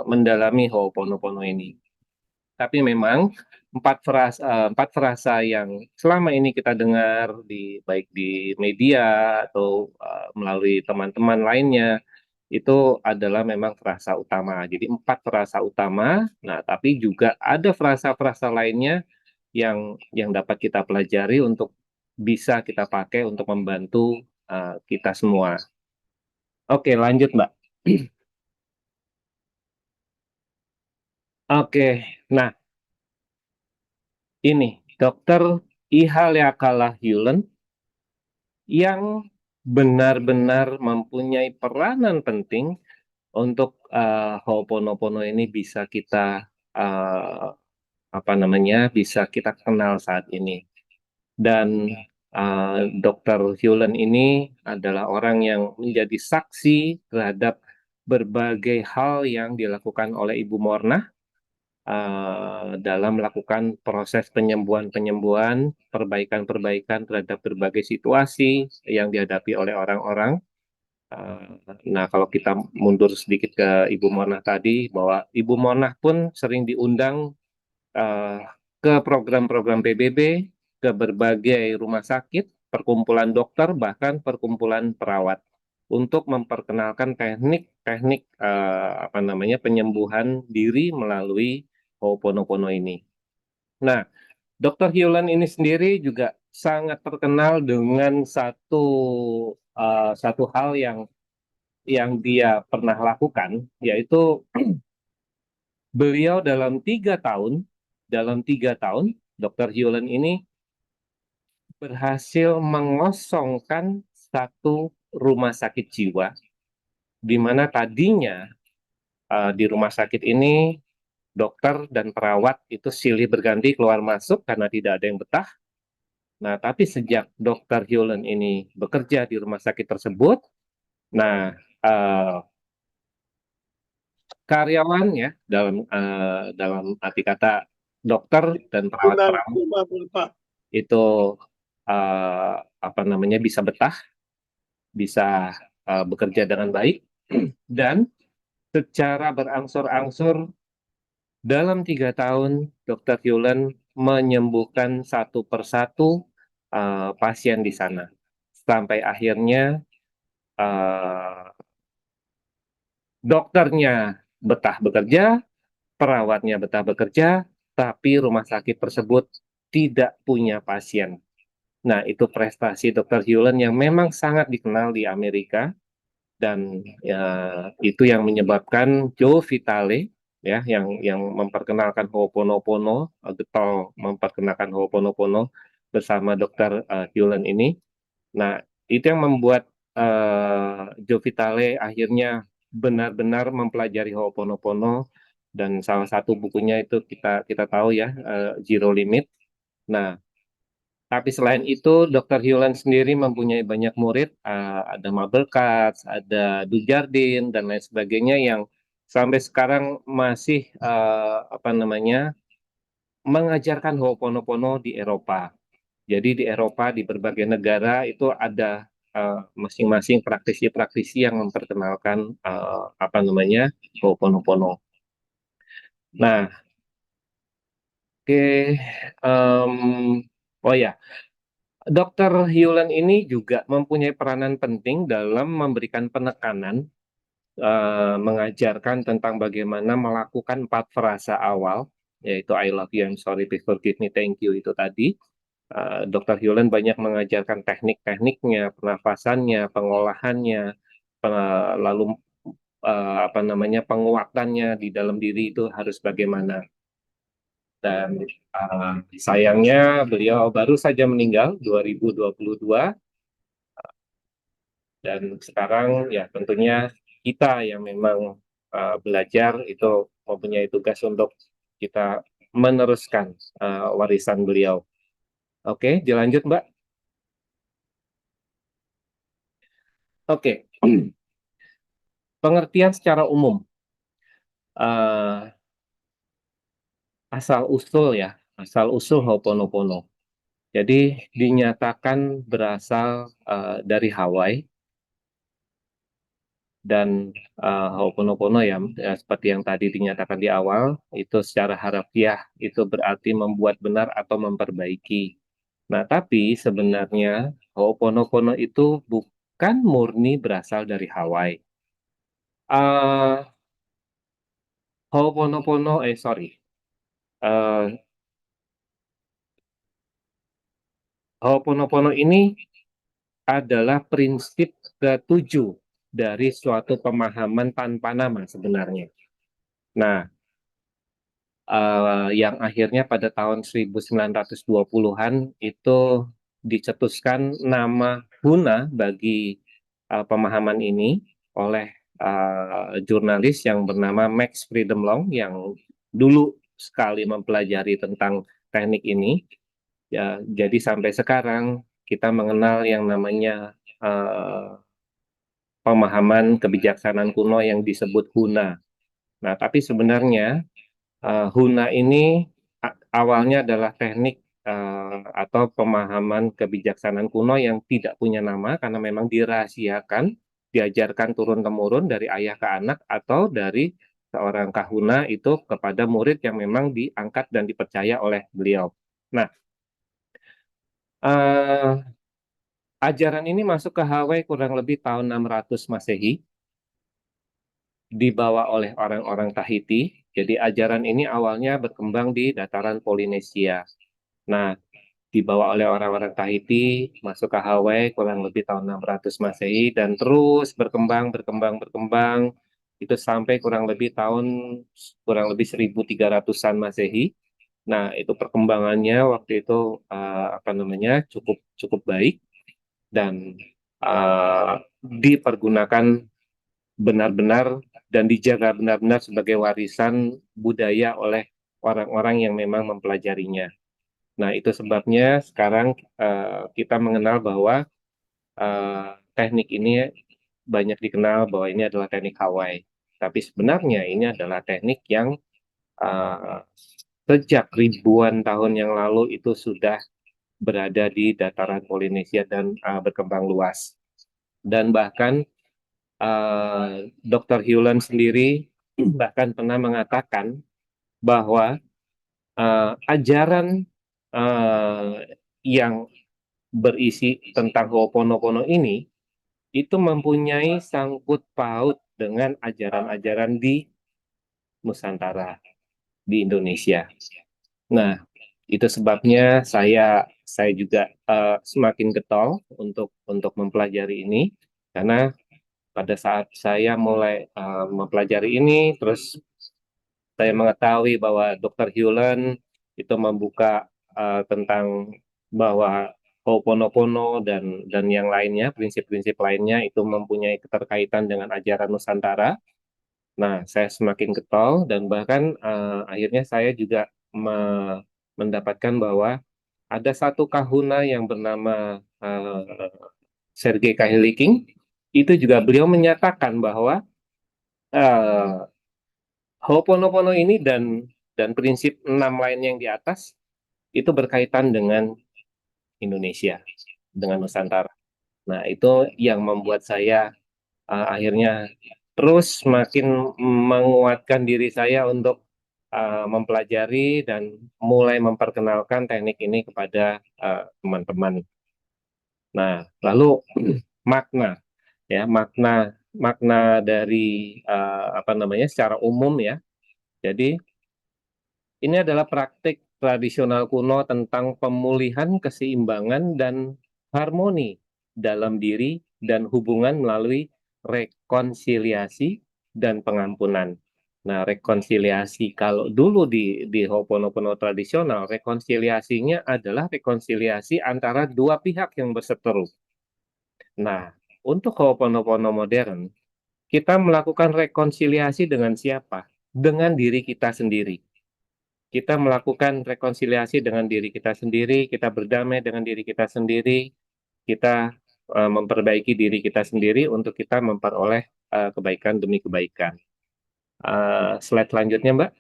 mendalami Ho'oponopono ini. Tapi memang 4 frasa yang selama ini kita dengar baik di media atau melalui teman-teman lainnya, itu adalah memang frasa utama. Jadi 4 frasa utama. Nah, tapi juga ada frasa-frasa lainnya yang dapat kita pelajari untuk bisa kita pakai untuk membantu kita semua. Oke, lanjut Mbak. Oke, nah ini Dr. Ihaleakala Hewlett yang benar-benar mempunyai peranan penting untuk Ho'oponopono ini bisa kita bisa kita kenal saat ini. Dan Dr. Hewlett ini adalah orang yang menjadi saksi terhadap berbagai hal yang dilakukan oleh Ibu Mornah dalam melakukan proses penyembuhan-penyembuhan, perbaikan-perbaikan terhadap berbagai situasi yang dihadapi oleh orang-orang. Nah, kalau kita mundur sedikit ke Ibu Mornah tadi, bahwa Ibu Mornah pun sering diundang ke program-program PBB, ke berbagai rumah sakit, perkumpulan dokter, bahkan perkumpulan perawat, untuk memperkenalkan teknik-teknik penyembuhan diri melalui Ho'oponopono ini. Nah, Dr. Hewlett ini sendiri juga sangat terkenal dengan satu hal yang dia pernah lakukan, yaitu beliau dalam 3 tahun, Dr. Hewlett ini berhasil mengosongkan satu rumah sakit jiwa, di mana tadinya di rumah sakit ini dokter dan perawat itu silih berganti keluar masuk karena tidak ada yang betah. Nah, tapi sejak Dr. Hewlett ini bekerja di rumah sakit tersebut, nah karyawan ya, dalam arti kata dokter dan perawat itu bisa betah, bisa bekerja dengan baik, dan secara berangsur-angsur dalam 3 tahun Dr. Hewlett menyembuhkan satu persatu pasien di sana, sampai akhirnya dokternya betah bekerja, perawatnya betah bekerja, tapi rumah sakit tersebut tidak punya pasien. Nah, itu prestasi Dr. Hewlett yang memang sangat dikenal di Amerika, dan itu yang menyebabkan Joe Vitale ya, yang memperkenalkan Ho'oponopono, getol memperkenalkan Ho'oponopono bersama Dr. Hewlett ini. Nah, itu yang membuat Joe Vitale akhirnya benar-benar mempelajari Ho'oponopono, dan salah satu bukunya itu kita tahu ya, Zero Limit. Nah, tapi selain itu, Dr. Hewlett sendiri mempunyai banyak murid, ada Mabel Katz, ada Dujardin, dan lain sebagainya, yang sampai sekarang masih mengajarkan Ho'oponopono di Eropa. Jadi di Eropa, di berbagai negara itu ada masing-masing praktisi-praktisi yang memperkenalkan Ho'oponopono. Nah, oke, oh ya. Dr. Hewlett ini juga mempunyai peranan penting dalam memberikan penekanan, mengajarkan tentang bagaimana melakukan 4 frasa awal, yaitu I love you, I'm sorry, please forgive me, thank you itu tadi. Dr. Hewlett banyak mengajarkan teknik-tekniknya, pernafasannya, pengolahannya, lalu penguatannya di dalam diri itu harus bagaimana. dan sayangnya beliau baru saja meninggal 2022, dan sekarang ya tentunya kita yang memang belajar itu mempunyai tugas untuk kita meneruskan warisan beliau. Oke, dilanjut Mbak. Oke, pengertian secara umum. Asal-usul Ho'oponopono. Jadi dinyatakan berasal dari Hawaii, dan Ho'oponopono ya, seperti yang tadi dinyatakan di awal, itu secara harafiah itu berarti membuat benar atau memperbaiki. Nah, tapi sebenarnya Ho'oponopono itu bukan murni berasal dari Hawaii. Ho'oponopono, Ho'oponopono ini adalah prinsip ketujuh dari suatu pemahaman tanpa nama sebenarnya. Nah, yang akhirnya pada tahun 1920-an itu dicetuskan nama Huna bagi pemahaman ini oleh jurnalis yang bernama Max Freedom Long yang dulu sekali mempelajari tentang teknik ini. Ya, jadi sampai sekarang kita mengenal yang namanya pemahaman kebijaksanaan kuno yang disebut Huna. Nah, tapi sebenarnya Huna ini awalnya adalah teknik atau pemahaman kebijaksanaan kuno yang tidak punya nama karena memang dirahasiakan, diajarkan turun-temurun dari ayah ke anak atau dari seorang kahuna itu kepada murid yang memang diangkat dan dipercaya oleh beliau. Nah, ajaran ini masuk ke Hawaii kurang lebih tahun 600 Masehi, dibawa oleh orang-orang Tahiti. Jadi ajaran ini awalnya berkembang di dataran Polinesia. Nah, dibawa oleh orang-orang Tahiti, masuk ke Hawaii kurang lebih tahun 600 Masehi, dan terus berkembang, itu sampai kurang lebih 1300-an Masehi. Nah, itu perkembangannya waktu itu cukup baik, dan dipergunakan benar-benar dan dijaga benar-benar sebagai warisan budaya oleh orang-orang yang memang mempelajarinya. Nah, itu sebabnya sekarang kita mengenal bahwa teknik ini banyak dikenal bahwa ini adalah teknik Hawaii. Tapi sebenarnya ini adalah teknik yang sejak ribuan tahun yang lalu itu sudah berada di dataran Polinesia dan berkembang luas. Dan bahkan Dr. Hewlett sendiri bahkan pernah mengatakan bahwa ajaran yang berisi tentang Ho'oponopono ini itu mempunyai sangkut paut dengan ajaran-ajaran di Nusantara, di Indonesia. Nah, itu sebabnya saya juga semakin getol untuk mempelajari ini, karena pada saat saya mulai mempelajari ini, terus saya mengetahui bahwa Dr. Hewlett itu membuka tentang bahwa Ho'oponopono dan yang lainnya, prinsip-prinsip lainnya itu mempunyai keterkaitan dengan ajaran Nusantara. Nah, saya semakin getol, dan bahkan akhirnya saya juga mendapatkan bahwa ada satu kahuna yang bernama Sergei Kahiliking, itu juga beliau menyatakan bahwa Ho'oponopono ini dan prinsip 6 lainnya yang di atas itu berkaitan dengan Indonesia, dengan Nusantara. Nah, itu yang membuat saya akhirnya terus makin menguatkan diri saya untuk mempelajari dan mulai memperkenalkan teknik ini kepada teman-teman. Nah, lalu makna dari secara umum ya. Jadi ini adalah praktik tradisional kuno tentang pemulihan keseimbangan dan harmoni dalam diri dan hubungan melalui rekonsiliasi dan pengampunan. Nah, rekonsiliasi kalau dulu di Ho'oponopono tradisional, rekonsiliasinya adalah rekonsiliasi antara dua pihak yang berseteru. Nah, untuk Ho'oponopono modern, kita melakukan rekonsiliasi dengan siapa? Dengan diri kita sendiri. Kita melakukan rekonsiliasi dengan diri kita sendiri, kita berdamai dengan diri kita sendiri, kita memperbaiki diri kita sendiri untuk kita memperoleh kebaikan demi kebaikan. Slide selanjutnya, Mbak.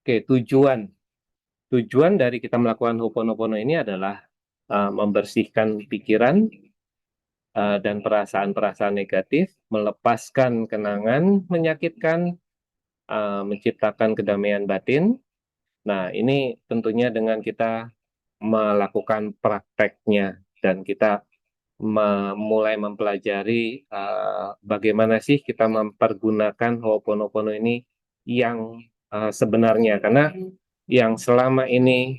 Oke, tujuan dari kita melakukan Ho'oponopono ini adalah membersihkan pikiran dan perasaan-perasaan negatif, melepaskan kenangan menyakitkan, menciptakan kedamaian batin. Nah, ini tentunya dengan kita melakukan prakteknya dan kita mulai mempelajari bagaimana sih kita mempergunakan Ho'oponopono ini yang sebenarnya, karena yang selama ini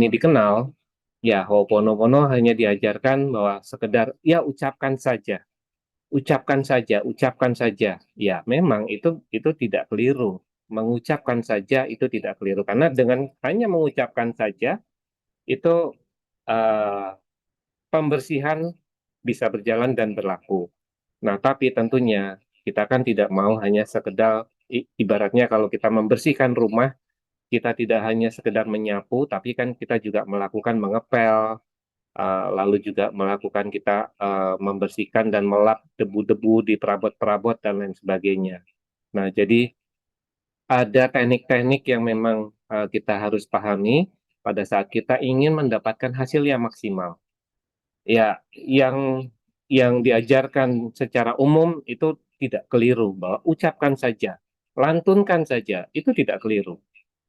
dikenal, ya Ho'oponopono hanya diajarkan bahwa sekedar ya ucapkan saja, ucapkan saja, ucapkan saja. Ya, memang itu tidak keliru. Mengucapkan saja itu tidak keliru karena dengan hanya mengucapkan saja itu eh, pembersihan bisa berjalan dan berlaku. Nah, tapi tentunya kita kan tidak mau hanya sekedar ibaratnya kalau kita membersihkan rumah, kita tidak hanya sekedar menyapu, tapi kan kita juga melakukan mengepel, lalu juga melakukan kita membersihkan dan melap debu-debu di perabot-perabot dan lain sebagainya. Nah, jadi ada teknik-teknik yang memang kita harus pahami pada saat kita ingin mendapatkan hasil yang maksimal. Ya, yang diajarkan secara umum itu tidak keliru bahwa ucapkan saja, lantunkan saja, itu tidak keliru.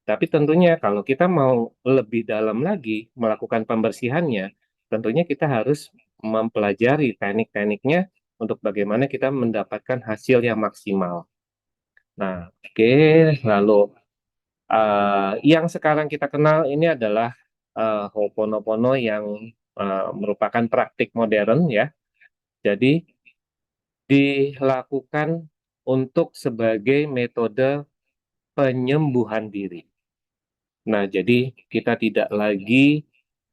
Tapi tentunya kalau kita mau lebih dalam lagi melakukan pembersihannya, tentunya kita harus mempelajari teknik-tekniknya untuk bagaimana kita mendapatkan hasil yang maksimal. Nah, oke, lalu yang sekarang kita kenal ini adalah Ho'oponopono yang merupakan praktik modern ya. Jadi dilakukan untuk sebagai metode penyembuhan diri. Nah, jadi kita tidak lagi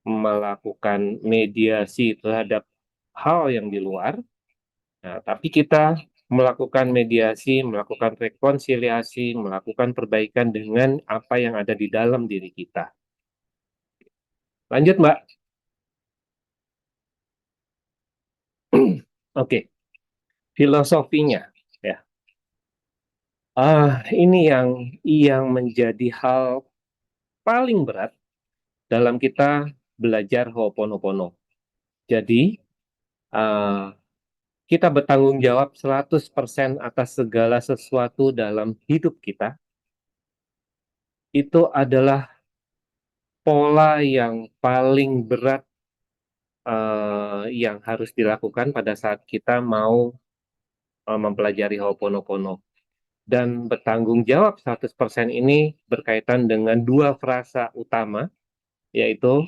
melakukan mediasi terhadap hal yang di luar, nah, tapi kita melakukan mediasi, melakukan rekonsiliasi, melakukan perbaikan dengan apa yang ada di dalam diri kita. Lanjut, Mbak. Oke, filosofinya ya. Ini yang menjadi hal paling berat dalam kita belajar Ho'oponopono. Jadi, kita bertanggung jawab 100% atas segala sesuatu dalam hidup kita. Itu adalah pola yang paling berat yang harus dilakukan pada saat kita mau mempelajari Ho'oponopono. Dan bertanggung jawab 100% ini berkaitan dengan dua frasa utama, yaitu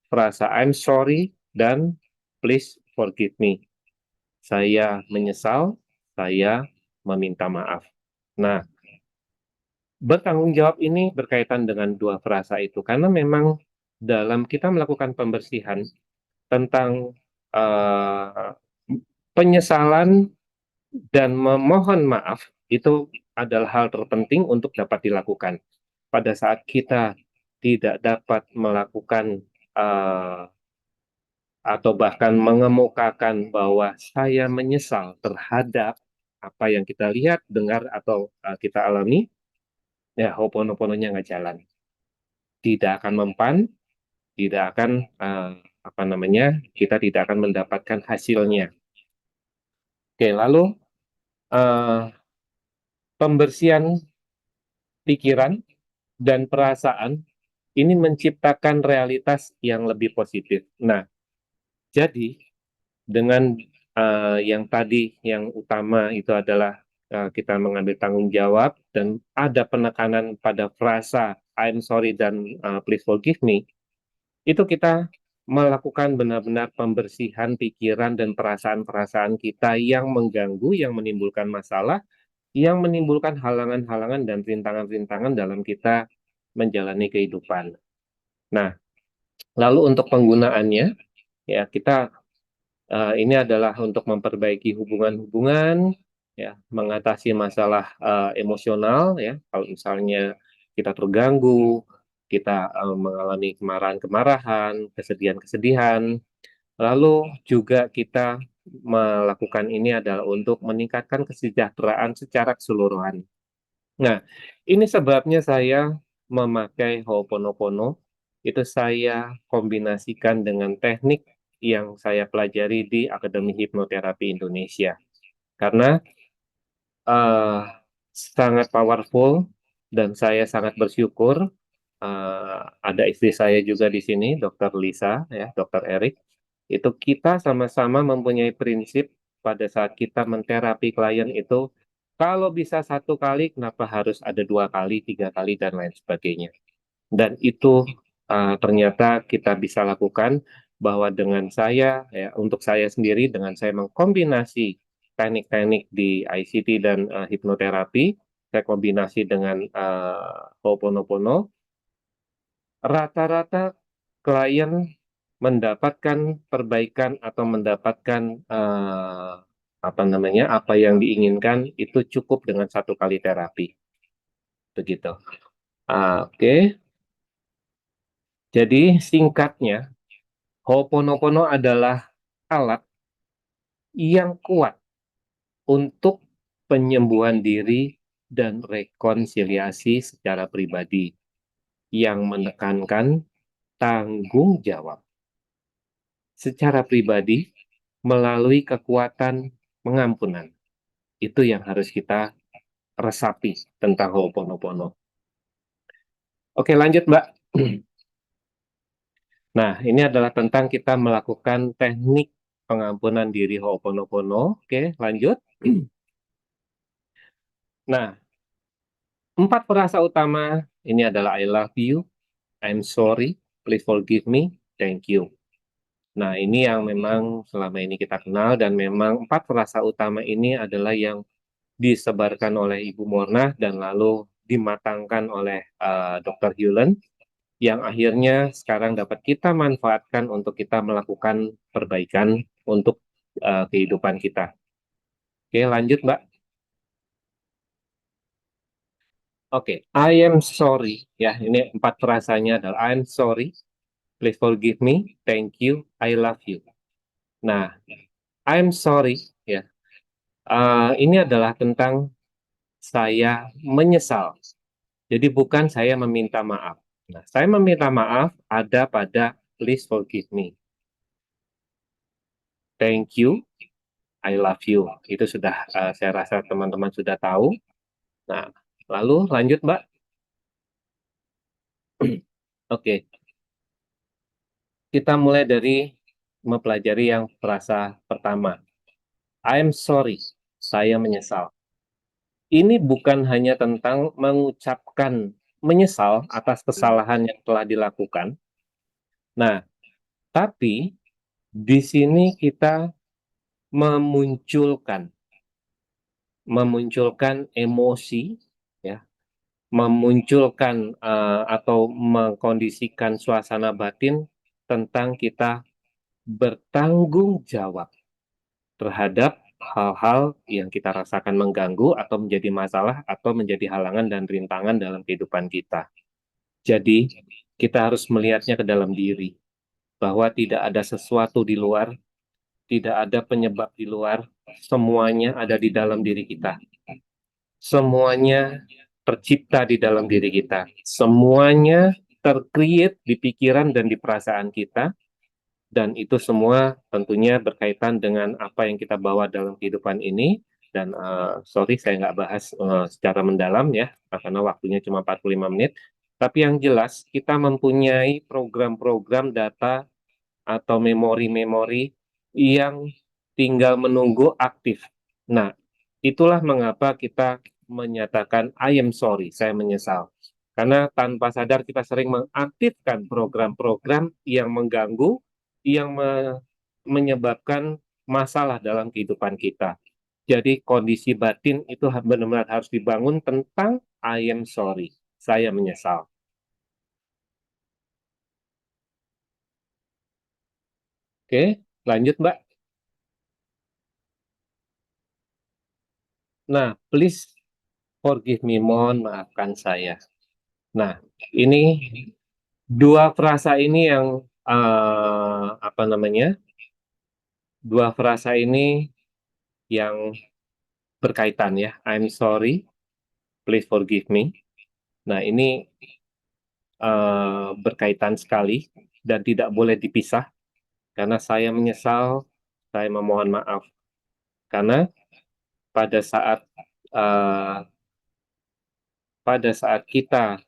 frasa I'm sorry dan please forgive me. Saya menyesal, saya meminta maaf. Nah, bertanggung jawab ini berkaitan dengan dua frasa itu, karena memang dalam kita melakukan pembersihan tentang penyesalan dan memohon maaf itu adalah hal terpenting untuk dapat dilakukan. Pada saat kita tidak dapat melakukan atau bahkan mengemukakan bahwa saya menyesal terhadap apa yang kita lihat, dengar, atau kita alami, ya Ho'oponopono-nya nggak jalan. Tidak akan mempan, tidak akan kita tidak akan mendapatkan hasilnya. Oke, lalu pembersihan pikiran dan perasaan ini menciptakan realitas yang lebih positif. Nah, jadi dengan yang tadi yang utama itu adalah kita mengambil tanggung jawab dan ada penekanan pada frasa I'm sorry dan please forgive me, itu kita melakukan benar-benar pembersihan pikiran dan perasaan-perasaan kita yang mengganggu, yang menimbulkan masalah, yang menimbulkan halangan-halangan dan rintangan-rintangan dalam kita menjalani kehidupan. Nah, lalu untuk penggunaannya, ya kita ini adalah untuk memperbaiki hubungan-hubungan, ya, mengatasi masalah emosional, ya. Kalau misalnya kita terganggu, kita mengalami kemarahan-kemarahan, kesedihan-kesedihan, lalu juga kita melakukan ini adalah untuk meningkatkan kesejahteraan secara keseluruhan. Nah, ini sebabnya saya memakai Ho'oponopono, itu saya kombinasikan dengan teknik yang saya pelajari di Akademi Hipnoterapi Indonesia. Karena eh, sangat powerful dan saya sangat bersyukur ada istri saya juga di sini, Dr. Lisa, ya, Dr. Erik. Itu kita sama-sama mempunyai prinsip pada saat kita menterapi klien itu, kalau bisa 1 kali, kenapa harus ada 2 kali, 3 kali, dan lain sebagainya. Dan itu ternyata kita bisa lakukan bahwa dengan saya, ya, untuk saya sendiri, dengan saya mengkombinasi teknik-teknik di ICT dan hipnoterapi, saya kombinasi dengan Ho'oponopono, rata-rata klien mendapatkan perbaikan atau mendapatkan apa yang diinginkan itu cukup dengan 1 kali terapi, begitu. Oke. Jadi singkatnya, Ho'oponopono adalah alat yang kuat untuk penyembuhan diri dan rekonsiliasi secara pribadi yang menekankan tanggung jawab secara pribadi melalui kekuatan pengampunan. Itu yang harus kita resapi tentang Ho'oponopono. Oke, lanjut, Mbak. Nah, ini adalah tentang kita melakukan teknik pengampunan diri Ho'oponopono. Oke, lanjut. Nah, 4 frasa utama ini adalah I love you, I'm sorry, please forgive me, thank you. Nah, ini yang memang selama ini kita kenal dan memang 4 frasa utama ini adalah yang disebarkan oleh Ibu Morna dan lalu dimatangkan oleh Dr. Hewlett yang akhirnya sekarang dapat kita manfaatkan untuk kita melakukan perbaikan untuk kehidupan kita. Oke, lanjut, Mbak. Oke, I am sorry. Ya, ini 4 frasanya adalah I'm sorry, please forgive me, thank you, I love you. Nah, I'm sorry, ya. Ini adalah tentang saya menyesal. Jadi bukan saya meminta maaf. Nah, saya meminta maaf ada pada please forgive me. Thank you, I love you. Itu sudah saya rasa teman-teman sudah tahu. Nah, lalu lanjut, Mbak. Oke. Kita mulai dari mempelajari yang frasa pertama. I'm sorry, saya menyesal. Ini bukan hanya tentang mengucapkan menyesal atas kesalahan yang telah dilakukan. Nah, tapi di sini kita memunculkan emosi, ya, memunculkan atau mengkondisikan suasana batin tentang kita bertanggung jawab terhadap hal-hal yang kita rasakan mengganggu atau menjadi masalah atau menjadi halangan dan rintangan dalam kehidupan kita. Jadi, kita harus melihatnya ke dalam diri, bahwa tidak ada sesuatu di luar, tidak ada penyebab di luar, semuanya ada di dalam diri kita. Semuanya tercipta di dalam diri kita. Semuanya tercreate di pikiran dan di perasaan kita. Dan itu semua tentunya berkaitan dengan apa yang kita bawa dalam kehidupan ini. Dan sorry saya nggak bahas secara mendalam ya, karena waktunya cuma 45 menit. Tapi yang jelas kita mempunyai program-program data atau memori-memori yang tinggal menunggu aktif. Nah, itulah mengapa kita menyatakan I am sorry, saya menyesal. Karena tanpa sadar kita sering mengaktifkan program-program yang mengganggu yang menyebabkan masalah dalam kehidupan kita. Jadi kondisi batin itu benar-benar harus dibangun tentang I am sorry, saya menyesal. Oke, lanjut Mbak. Nah, please forgive me, mohon maafkan saya. Nah, ini dua frasa ini yang apa namanya? Dua frasa ini yang berkaitan ya. I'm sorry, please forgive me. Nah, ini berkaitan sekali dan tidak boleh dipisah karena saya menyesal, saya memohon maaf. Karena pada saat kita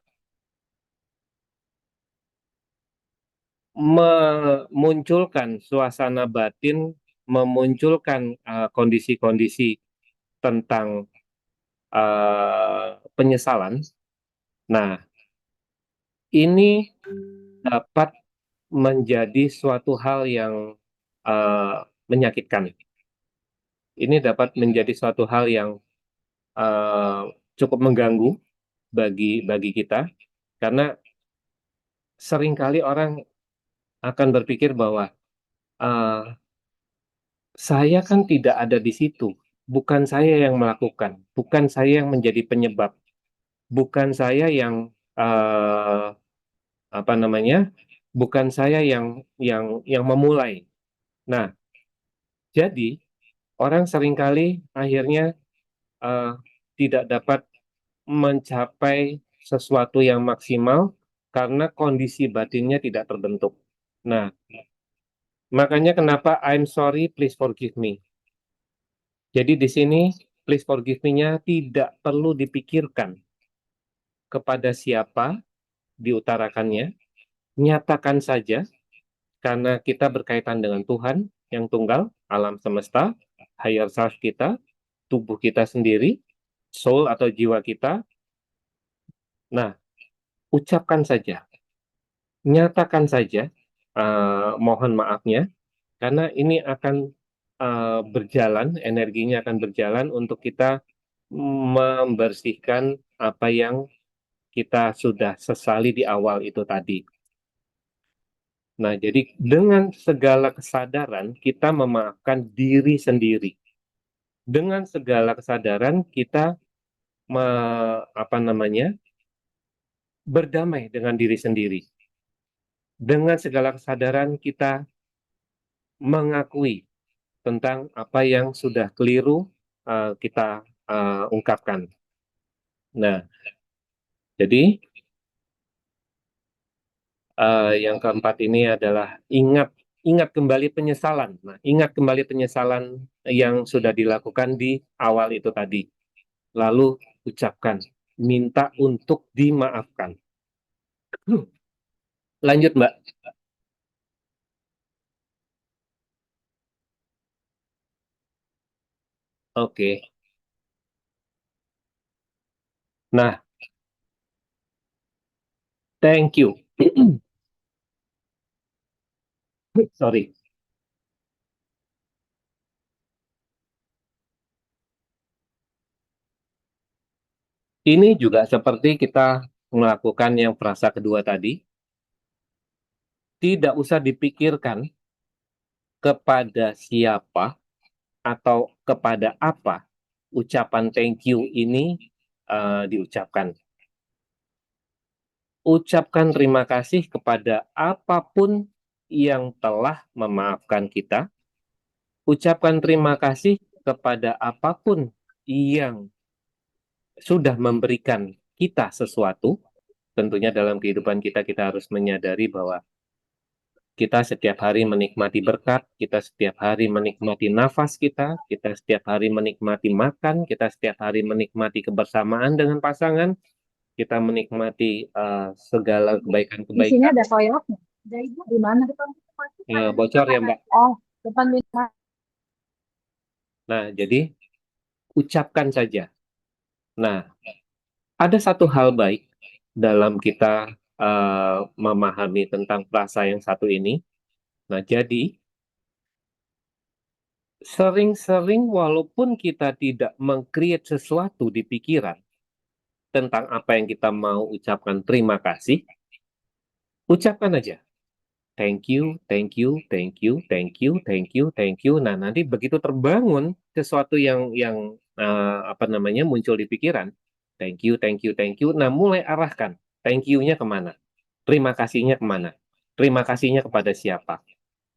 memunculkan suasana batin, memunculkan kondisi-kondisi tentang penyesalan. Nah, ini dapat menjadi suatu hal yang menyakitkan. Ini dapat menjadi suatu hal yang cukup mengganggu bagi kita, karena seringkali orang akan berpikir bahwa saya kan tidak ada di situ, bukan saya yang melakukan, bukan saya yang menjadi penyebab, bukan saya yang apa namanya, bukan saya yang memulai. Nah, jadi orang seringkali akhirnya tidak dapat mencapai sesuatu yang maksimal karena kondisi batinnya tidak terbentuk. Nah, makanya kenapa I'm sorry, please forgive me. Jadi di sini please forgive me-nya tidak perlu dipikirkan kepada siapa diutarakannya, nyatakan saja karena kita berkaitan dengan Tuhan yang tunggal, alam semesta, higher self kita, tubuh kita sendiri, soul atau jiwa kita. Nah, ucapkan saja, nyatakan saja mohon maafnya, karena ini akan berjalan, energinya akan berjalan untuk kita membersihkan apa yang kita sudah sesali di awal itu tadi. Nah, jadi dengan segala kesadaran kita memaafkan diri sendiri. Dengan segala kesadaran kita berdamai dengan diri sendiri. Dengan segala kesadaran kita mengakui tentang apa yang sudah keliru kita ungkapkan. Nah, jadi yang keempat ini adalah ingat kembali penyesalan. Nah, ingat kembali penyesalan yang sudah dilakukan di awal itu tadi. Lalu ucapkan, minta untuk dimaafkan. Lanjut, Mbak. Oke. Nah, thank you. Sorry. Ini juga seperti kita melakukan yang frasa kedua tadi. Tidak usah dipikirkan kepada siapa atau kepada apa ucapan thank you ini diucapkan. Ucapkan terima kasih kepada apapun yang telah memaafkan kita. Ucapkan terima kasih kepada apapun yang sudah memberikan kita sesuatu. Tentunya dalam kehidupan kita harus menyadari bahwa kita setiap hari menikmati berkat, kita setiap hari menikmati nafas kita setiap hari menikmati makan, kita setiap hari menikmati kebersamaan dengan pasangan, kita menikmati segala Di sini kebaikan-kebaikan. ada koyoknya. Di mana depan? Ya, bocor ya, Mbak. Oh, depan Wisma. Nah, jadi ucapkan saja. Nah, ada satu hal baik dalam kita memahami tentang frasa yang satu ini. Nah, jadi sering-sering walaupun kita tidak meng-create sesuatu di pikiran tentang apa yang kita mau ucapkan terima kasih, ucapkan aja. Thank you, thank you, thank you, thank you, thank you, thank you. Nah, nanti begitu terbangun sesuatu yang apa namanya muncul di pikiran, thank you, thank you, thank you. Nah, mulai arahkan thank you-nya kemana, terima kasihnya kemana, terima kasihnya kepada siapa.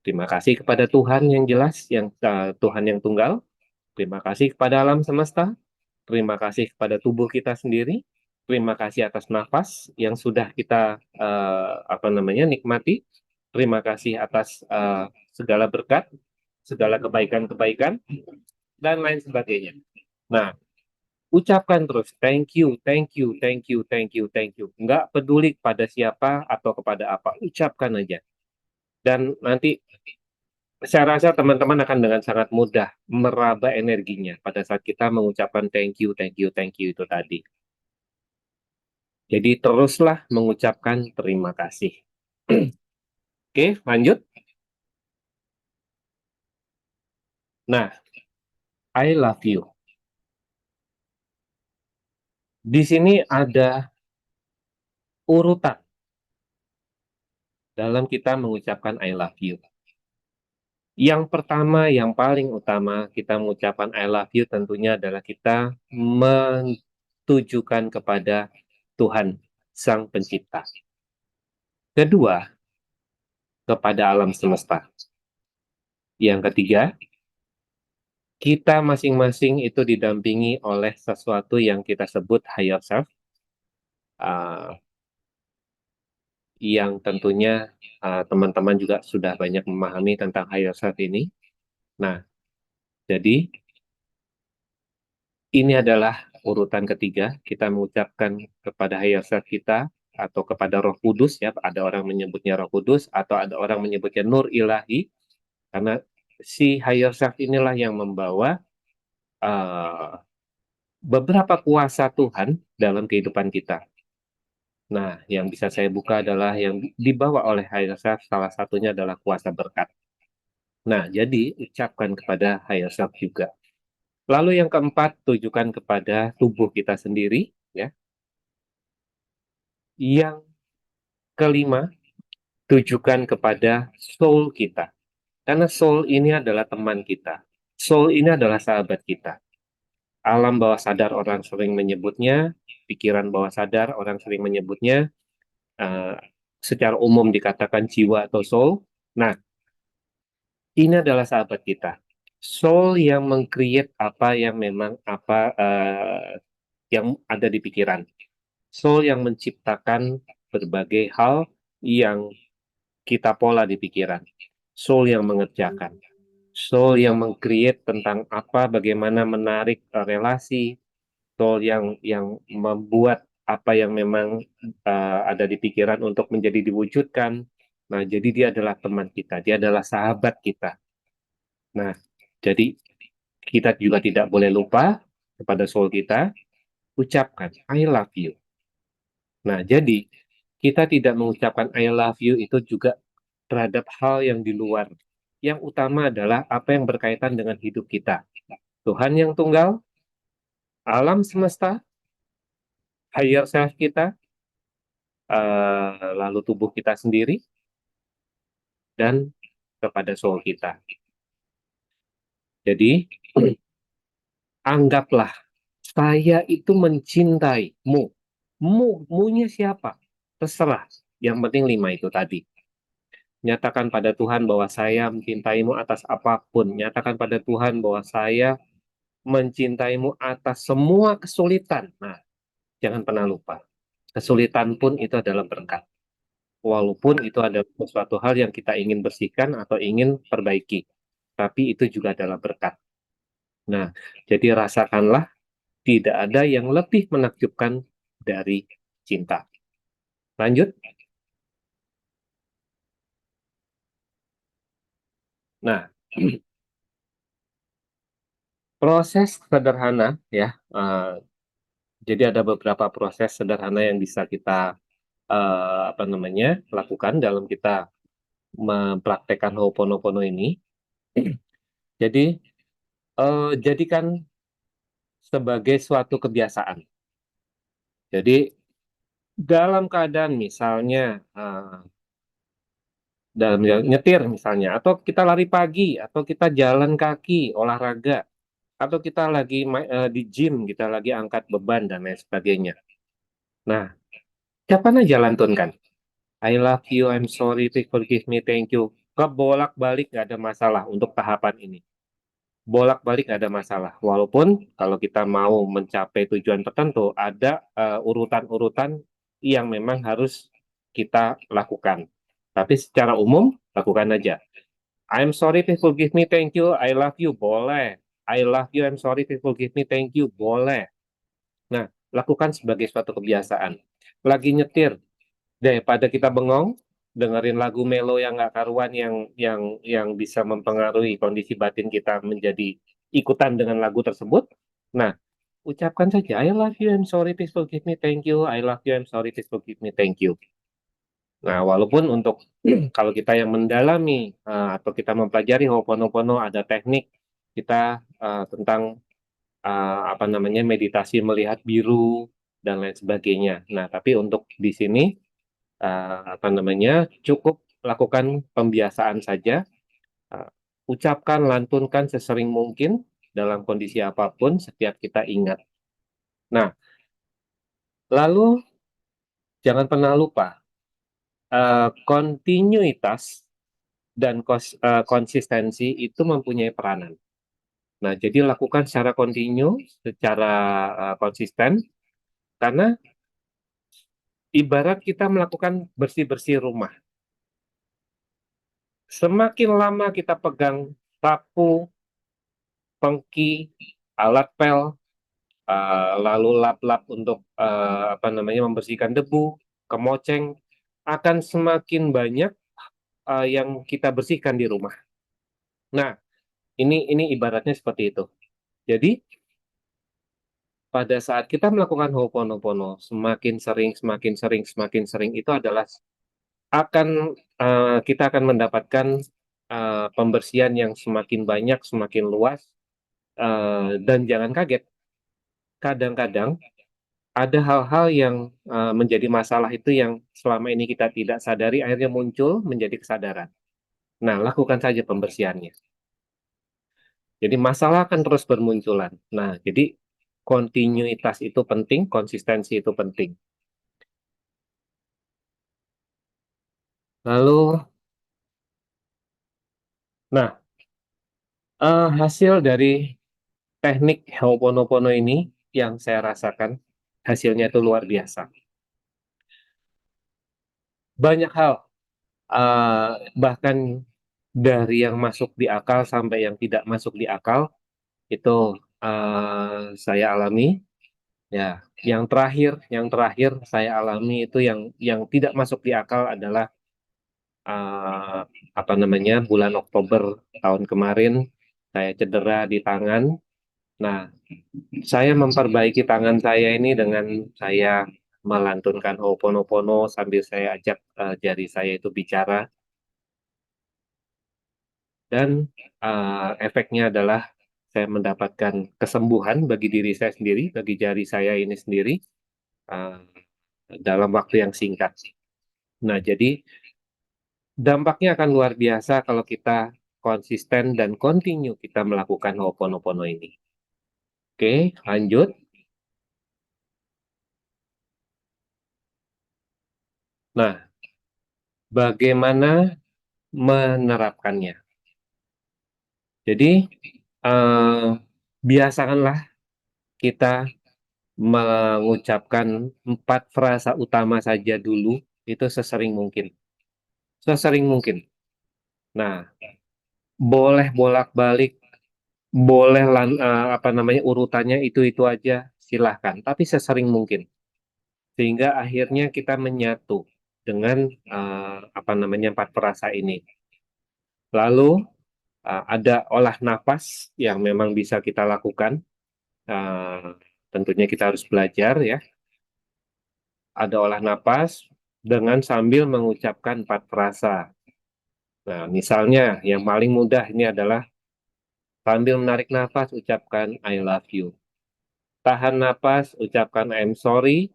Terima kasih kepada Tuhan yang jelas, yang Tuhan yang tunggal. Terima kasih kepada alam semesta. Terima kasih kepada tubuh kita sendiri. Terima kasih atas nafas yang sudah kita apa namanya nikmati. Terima kasih atas segala berkat, segala kebaikan-kebaikan, dan lain sebagainya. Nah, ucapkan terus thank you, thank you, thank you, thank you, thank you. Nggak peduli pada siapa atau kepada apa, ucapkan aja. Dan nanti saya rasa teman-teman akan dengan sangat mudah meraba energinya pada saat kita mengucapkan thank you, thank you, thank you itu tadi. Jadi teruslah mengucapkan terima kasih. Oke, lanjut. Nah, I love you. Di sini ada urutan dalam kita mengucapkan I love you. Yang pertama, yang paling utama kita mengucapkan I love you tentunya adalah kita mentujukan kepada Tuhan, Sang Pencipta. Kedua, kepada alam semesta. Yang ketiga, kita masing-masing itu didampingi oleh sesuatu yang kita sebut higher self, yang tentunya teman-teman juga sudah banyak memahami tentang higher self ini. Nah, jadi ini adalah urutan ketiga, kita mengucapkan kepada higher self kita atau kepada Roh Kudus, ya, ada orang menyebutnya Roh Kudus atau ada orang menyebutnya Nur Ilahi, karena si higher self inilah yang membawa beberapa kuasa Tuhan dalam kehidupan kita. Nah, yang bisa saya buka adalah yang dibawa oleh higher self, salah satunya adalah kuasa berkat. Nah, jadi ucapkan kepada higher self juga. Lalu yang keempat, tujukan kepada tubuh kita sendiri, ya. Yang kelima, tujukan kepada soul kita. Karena soul ini adalah teman kita. Soul ini adalah sahabat kita. Alam bawah sadar orang sering menyebutnya, pikiran bawah sadar orang sering menyebutnya, secara umum dikatakan jiwa atau soul. Nah, ini adalah sahabat kita. Soul yang meng-create apa yang memang yang ada di pikiran. Soul yang menciptakan berbagai hal yang kita pola di pikiran. Soul yang mengerjakan. Soul yang meng-create tentang apa, bagaimana menarik relasi. Soul yang membuat apa yang memang ada di pikiran untuk menjadi diwujudkan. Nah, jadi dia adalah teman kita, dia adalah sahabat kita. Nah, jadi kita juga tidak boleh lupa kepada soul kita, ucapkan I love you. Nah, jadi kita tidak mengucapkan I love you itu juga terhadap hal yang di luar. Yang utama adalah apa yang berkaitan dengan hidup kita. Tuhan yang tunggal, alam semesta, higher self kita, lalu tubuh kita sendiri, dan kepada soul kita. Jadi, anggaplah saya itu mencintaimu. Mu-nya siapa? Terserah. Yang penting 5 itu tadi. Nyatakan pada Tuhan bahwa saya mencintaimu atas apapun. Nyatakan pada Tuhan bahwa saya mencintaimu atas semua kesulitan. Nah, jangan pernah lupa. Kesulitan pun itu adalah berkat. Walaupun itu adalah sesuatu hal yang kita ingin bersihkan atau ingin perbaiki. Tapi itu juga adalah berkat. Nah, jadi rasakanlah tidak ada yang lebih menakjubkan dari cinta. Lanjut. Nah, proses sederhana ya. Jadi ada beberapa proses sederhana yang bisa kita lakukan dalam kita mempraktekkan Ho'oponopono ini. Jadi jadikan sebagai suatu kebiasaan. Jadi dalam keadaan misalnya dalam nyetir misalnya, atau kita lari pagi, atau kita jalan kaki, olahraga, atau kita lagi di gym, kita lagi angkat beban dan lain sebagainya. Nah, kapan aja lantunkan. I love you, I'm sorry, please forgive me, thank you. Kebolak-balik nggak ada masalah untuk tahapan ini. Bolak-balik nggak ada masalah. Walaupun kalau kita mau mencapai tujuan tertentu, ada urutan-urutan yang memang harus kita lakukan. Tapi secara umum, lakukan aja. I'm sorry, please forgive me, thank you, I love you, boleh. I love you, I'm sorry, please forgive me, thank you, boleh. Nah, lakukan sebagai suatu kebiasaan. Lagi nyetir, daripada kita bengong, dengerin lagu melo yang nggak karuan, yang bisa mempengaruhi kondisi batin kita menjadi ikutan dengan lagu tersebut. Nah, ucapkan saja, I love you, I'm sorry, please forgive me, thank you, I love you, I'm sorry, please forgive me, thank you. Nah, walaupun untuk kalau kita yang mendalami atau kita mempelajari Ho'oponopono, ada teknik kita tentang apa namanya meditasi melihat biru dan lain sebagainya. Nah, tapi untuk di sini apa namanya cukup lakukan pembiasaan saja, ucapkan, lantunkan sesering mungkin dalam kondisi apapun setiap kita ingat. Nah, lalu jangan pernah lupa kontinuitas dan konsistensi itu mempunyai peranan. Nah, jadi lakukan secara kontinu, secara konsisten, karena ibarat kita melakukan bersih-bersih rumah. Semakin lama kita pegang sapu, pengki, alat pel, lalu lap-lap untuk apa namanya membersihkan debu, kemoceng, akan semakin banyak yang kita bersihkan di rumah. Nah, ini ibaratnya seperti itu. Jadi pada saat kita melakukan Ho'oponopono, semakin sering itu adalah kita akan mendapatkan pembersihan yang semakin banyak, semakin luas, dan jangan kaget. Kadang-kadang ada hal-hal yang menjadi masalah itu yang selama ini kita tidak sadari, akhirnya muncul menjadi kesadaran. Nah, lakukan saja pembersihannya. Jadi masalah akan terus bermunculan. Nah, jadi kontinuitas itu penting, konsistensi itu penting. Lalu, nah, hasil dari teknik Ho'oponopono ini yang saya rasakan, hasilnya itu luar biasa. Banyak hal, bahkan dari yang masuk di akal sampai yang tidak masuk di akal, itu saya alami. Ya, yang terakhir saya alami itu yang tidak masuk di akal adalah apa namanya bulan Oktober tahun kemarin saya cedera di tangan. Nah, saya memperbaiki tangan saya ini dengan saya melantunkan Ho'oponopono sambil saya ajak jari saya itu bicara, dan efeknya adalah saya mendapatkan kesembuhan bagi diri saya sendiri, bagi jari saya ini sendiri dalam waktu yang singkat. Nah, jadi dampaknya akan luar biasa kalau kita konsisten dan kontinu kita melakukan Ho'oponopono ini. Oke, lanjut. Nah, bagaimana menerapkannya? Jadi, biasakanlah kita mengucapkan 4 frasa utama saja dulu, itu sesering mungkin. Sesering mungkin. Nah, boleh bolak-balik, boleh apa namanya urutannya itu aja, silahkan. Tapi sesering mungkin. Sehingga akhirnya kita menyatu dengan apa namanya 4 frasa ini. Lalu ada olah nafas yang memang bisa kita lakukan. Tentunya kita harus belajar ya. Ada olah nafas dengan sambil mengucapkan 4 frasa. Nah, misalnya yang paling mudah ini adalah sambil menarik nafas ucapkan I love you. Tahan nafas ucapkan I'm sorry.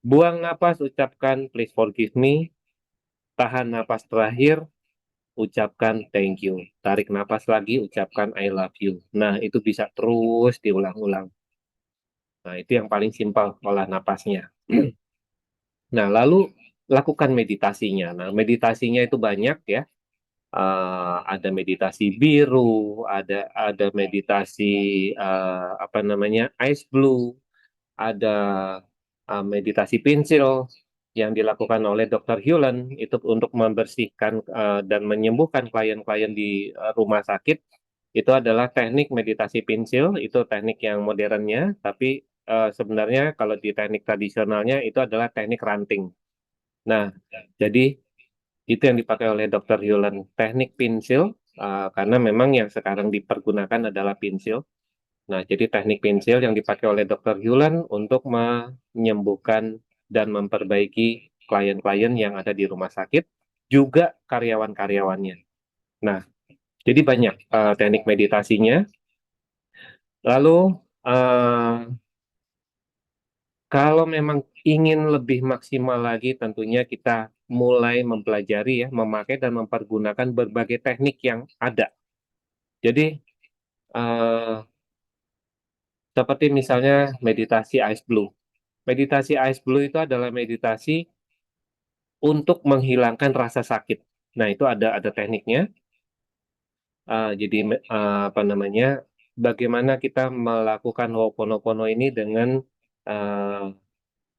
Buang nafas ucapkan please forgive me. Tahan nafas terakhir ucapkan thank you. Tarik nafas lagi ucapkan I love you. Nah, itu bisa terus diulang-ulang. Nah, itu yang paling simpel olah napasnya. Nah, lalu lakukan meditasinya. Nah, meditasinya itu banyak ya. Ada meditasi biru, ada meditasi apa namanya ice blue, ada meditasi pensil yang dilakukan oleh Dr. Hewlett itu untuk membersihkan dan menyembuhkan klien-klien di rumah sakit. Itu adalah teknik meditasi pensil, itu teknik yang modernnya, tapi sebenarnya kalau di teknik tradisionalnya itu adalah teknik ranting. Nah, jadi itu yang dipakai oleh Dr. Hewlett, teknik pensil, karena memang yang sekarang dipergunakan adalah pensil. Nah, jadi teknik pensil yang dipakai oleh Dr. Hewlett untuk menyembuhkan dan memperbaiki klien-klien yang ada di rumah sakit, juga karyawan-karyawannya. Nah, jadi banyak teknik meditasinya. Lalu, kalau memang ingin lebih maksimal lagi, tentunya kita mulai mempelajari ya, memakai dan mempergunakan berbagai teknik yang ada. Jadi, seperti misalnya meditasi Ice Blue. Meditasi Ice Blue itu adalah meditasi untuk menghilangkan rasa sakit. Nah, itu ada tekniknya. Jadi, apa namanya, bagaimana kita melakukan Ho'oponopono ini dengan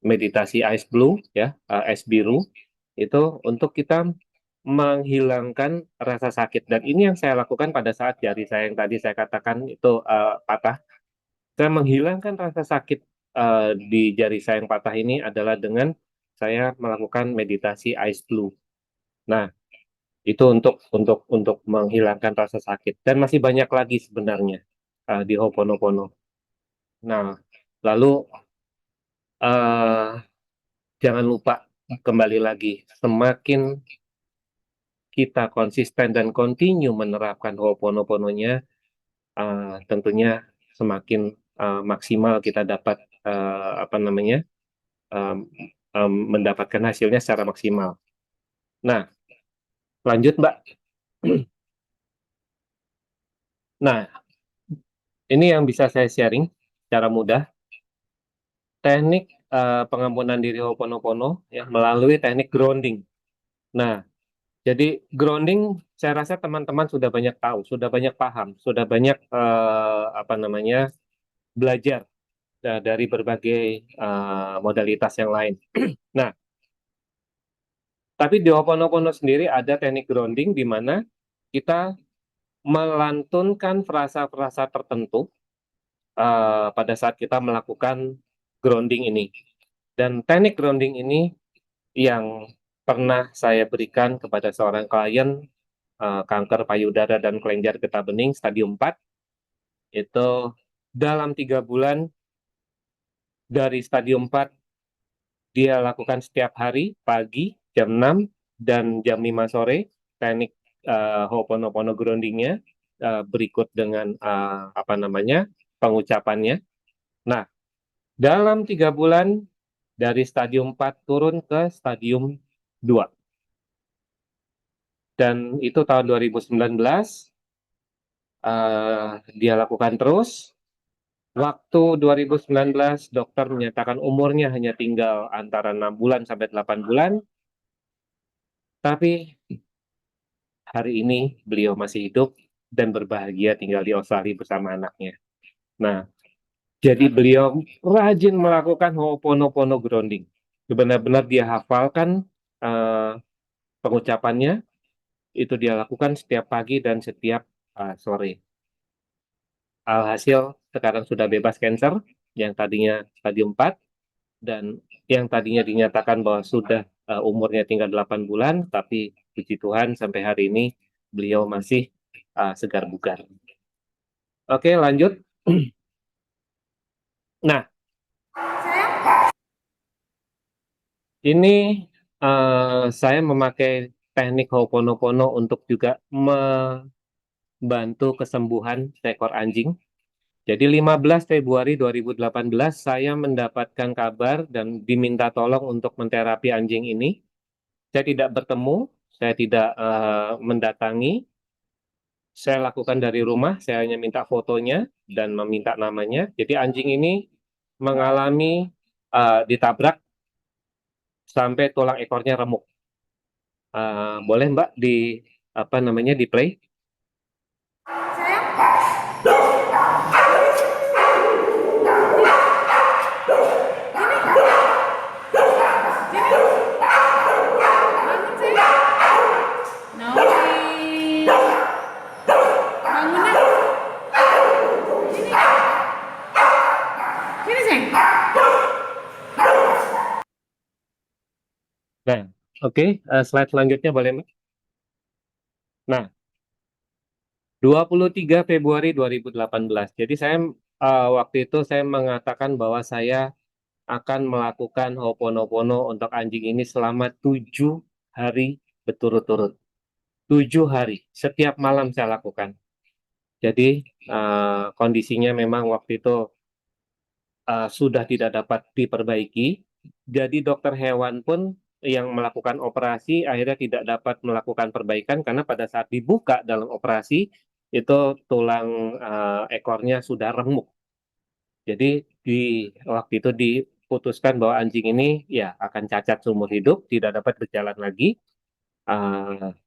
meditasi Ice Blue, ya, es biru, itu untuk kita menghilangkan rasa sakit. Dan ini yang saya lakukan pada saat jari saya yang tadi saya katakan itu patah. Saya menghilangkan rasa sakit di jari saya yang patah ini adalah dengan saya melakukan meditasi Ice Blue. Nah, itu untuk menghilangkan rasa sakit. Dan masih banyak lagi sebenarnya di Ho'oponopono. Nah, lalu jangan lupa kembali lagi, semakin kita konsisten dan continue menerapkan Ho'oponopono-nya, tentunya semakin maksimal kita dapat apa namanya mendapatkan hasilnya secara maksimal. Nah, lanjut Mbak. Nah, ini yang bisa saya sharing secara mudah. Teknik pengampunan diri Ho'oponopono ya melalui teknik grounding. Nah, jadi grounding saya rasa teman-teman sudah banyak tahu, sudah banyak paham, sudah banyak apa namanya belajar dari berbagai modalitas yang lain. Nah, tapi di Ho'oponopono sendiri ada teknik grounding di mana kita melantunkan frasa-frasa tertentu pada saat kita melakukan grounding ini. Dan teknik grounding ini yang pernah saya berikan kepada seorang klien kanker payudara dan kelenjar getah bening stadium 4, itu dalam 3 bulan dari stadium 4 dia lakukan setiap hari pagi jam 6 dan jam 5 sore teknik Ho'oponopono groundingnya berikut dengan apa namanya pengucapannya. Nah, dalam 3 bulan dari stadium 4 turun ke stadium 2. Dan itu tahun 2019 dia lakukan terus. Waktu 2019 dokter menyatakan umurnya hanya tinggal antara 6 bulan sampai 8 bulan. Tapi hari ini beliau masih hidup dan berbahagia tinggal di Australia bersama anaknya. Nah, jadi beliau rajin melakukan Ho'oponopono grounding. Benar-benar dia hafalkan pengucapannya, itu dia lakukan setiap pagi dan setiap sore. Alhasil sekarang sudah bebas kanker, yang tadinya stadium 4, dan yang tadinya dinyatakan bahwa sudah umurnya tinggal 8 bulan, tapi puji Tuhan sampai hari ini beliau masih segar bugar. Oke, lanjut. Nah, ini saya memakai teknik Ho'oponopono untuk juga membantu kesembuhan seekor anjing. Jadi 15 Februari 2018 saya mendapatkan kabar dan diminta tolong untuk menterapi anjing ini. Saya tidak bertemu, saya tidak mendatangi. Saya lakukan dari rumah, saya hanya minta fotonya dan meminta namanya. Jadi anjing ini mengalami ditabrak sampai tulang ekornya remuk. Boleh Mbak di play? Nah, oke, slide selanjutnya boleh Mbak? Nah, 23 Februari 2018. Jadi saya waktu itu saya mengatakan bahwa saya akan melakukan Ho'oponopono untuk anjing ini selama 7 hari berturut-turut. 7 hari, setiap malam saya lakukan. Jadi kondisinya memang waktu itu sudah tidak dapat diperbaiki. Jadi dokter hewan pun yang melakukan operasi akhirnya tidak dapat melakukan perbaikan karena pada saat dibuka dalam operasi itu tulang ekornya sudah remuk. Jadi waktu itu diputuskan bahwa anjing ini ya akan cacat seumur hidup, tidak dapat berjalan lagi,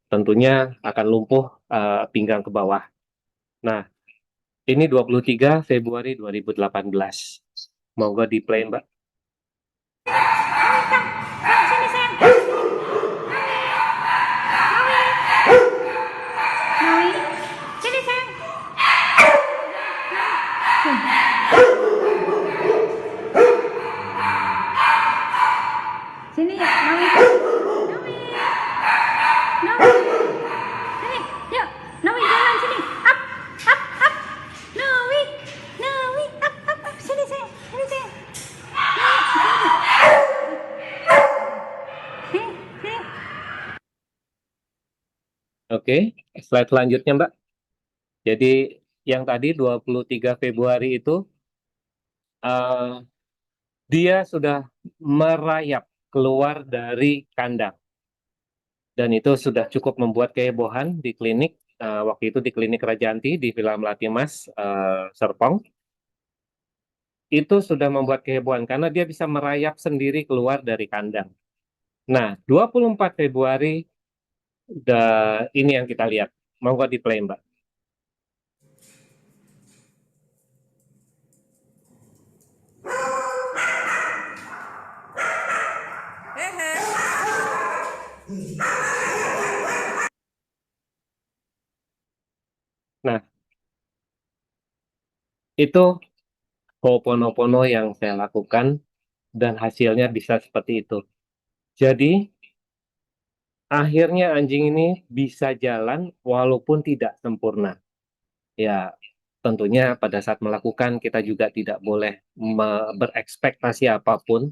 tentunya akan lumpuh pinggang ke bawah. Nah, ini 23 Februari 2018. Monggo di play Mbak. Sini, Nawi. Nawi. Sini, yuk. Nawi jalan sini. Up, up, up. Nawi. Nawi, up, up, up. Sini, sini. Sini, sini. Sini, sini. Oke, slide selanjutnya Mbak. Jadi yang tadi 23 Februari itu dia sudah merayap keluar dari kandang. Dan itu sudah cukup membuat kehebohan di klinik. Waktu itu di klinik Rajanti di Villa Melati Mas, Serpong. Itu sudah membuat kehebohan karena dia bisa merayap sendiri keluar dari kandang. Nah, 24 Februari ini yang kita lihat. Monggo di play Mbak. Nah, itu Ho'oponopono yang saya lakukan dan hasilnya bisa seperti itu. Jadi, akhirnya anjing ini bisa jalan walaupun tidak sempurna. Ya, tentunya pada saat melakukan kita juga tidak boleh berekspektasi apapun.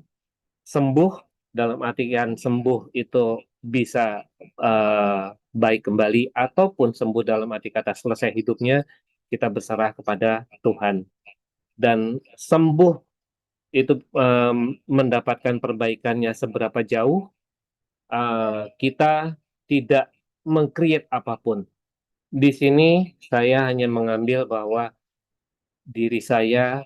Sembuh dalam artian sembuh itu bisa baik kembali ataupun sembuh dalam arti kata selesai hidupnya, kita berserah kepada Tuhan. Dan sembuh itu mendapatkan perbaikannya seberapa jauh, kita tidak meng-create apapun. Di sini saya hanya mengambil bahwa diri saya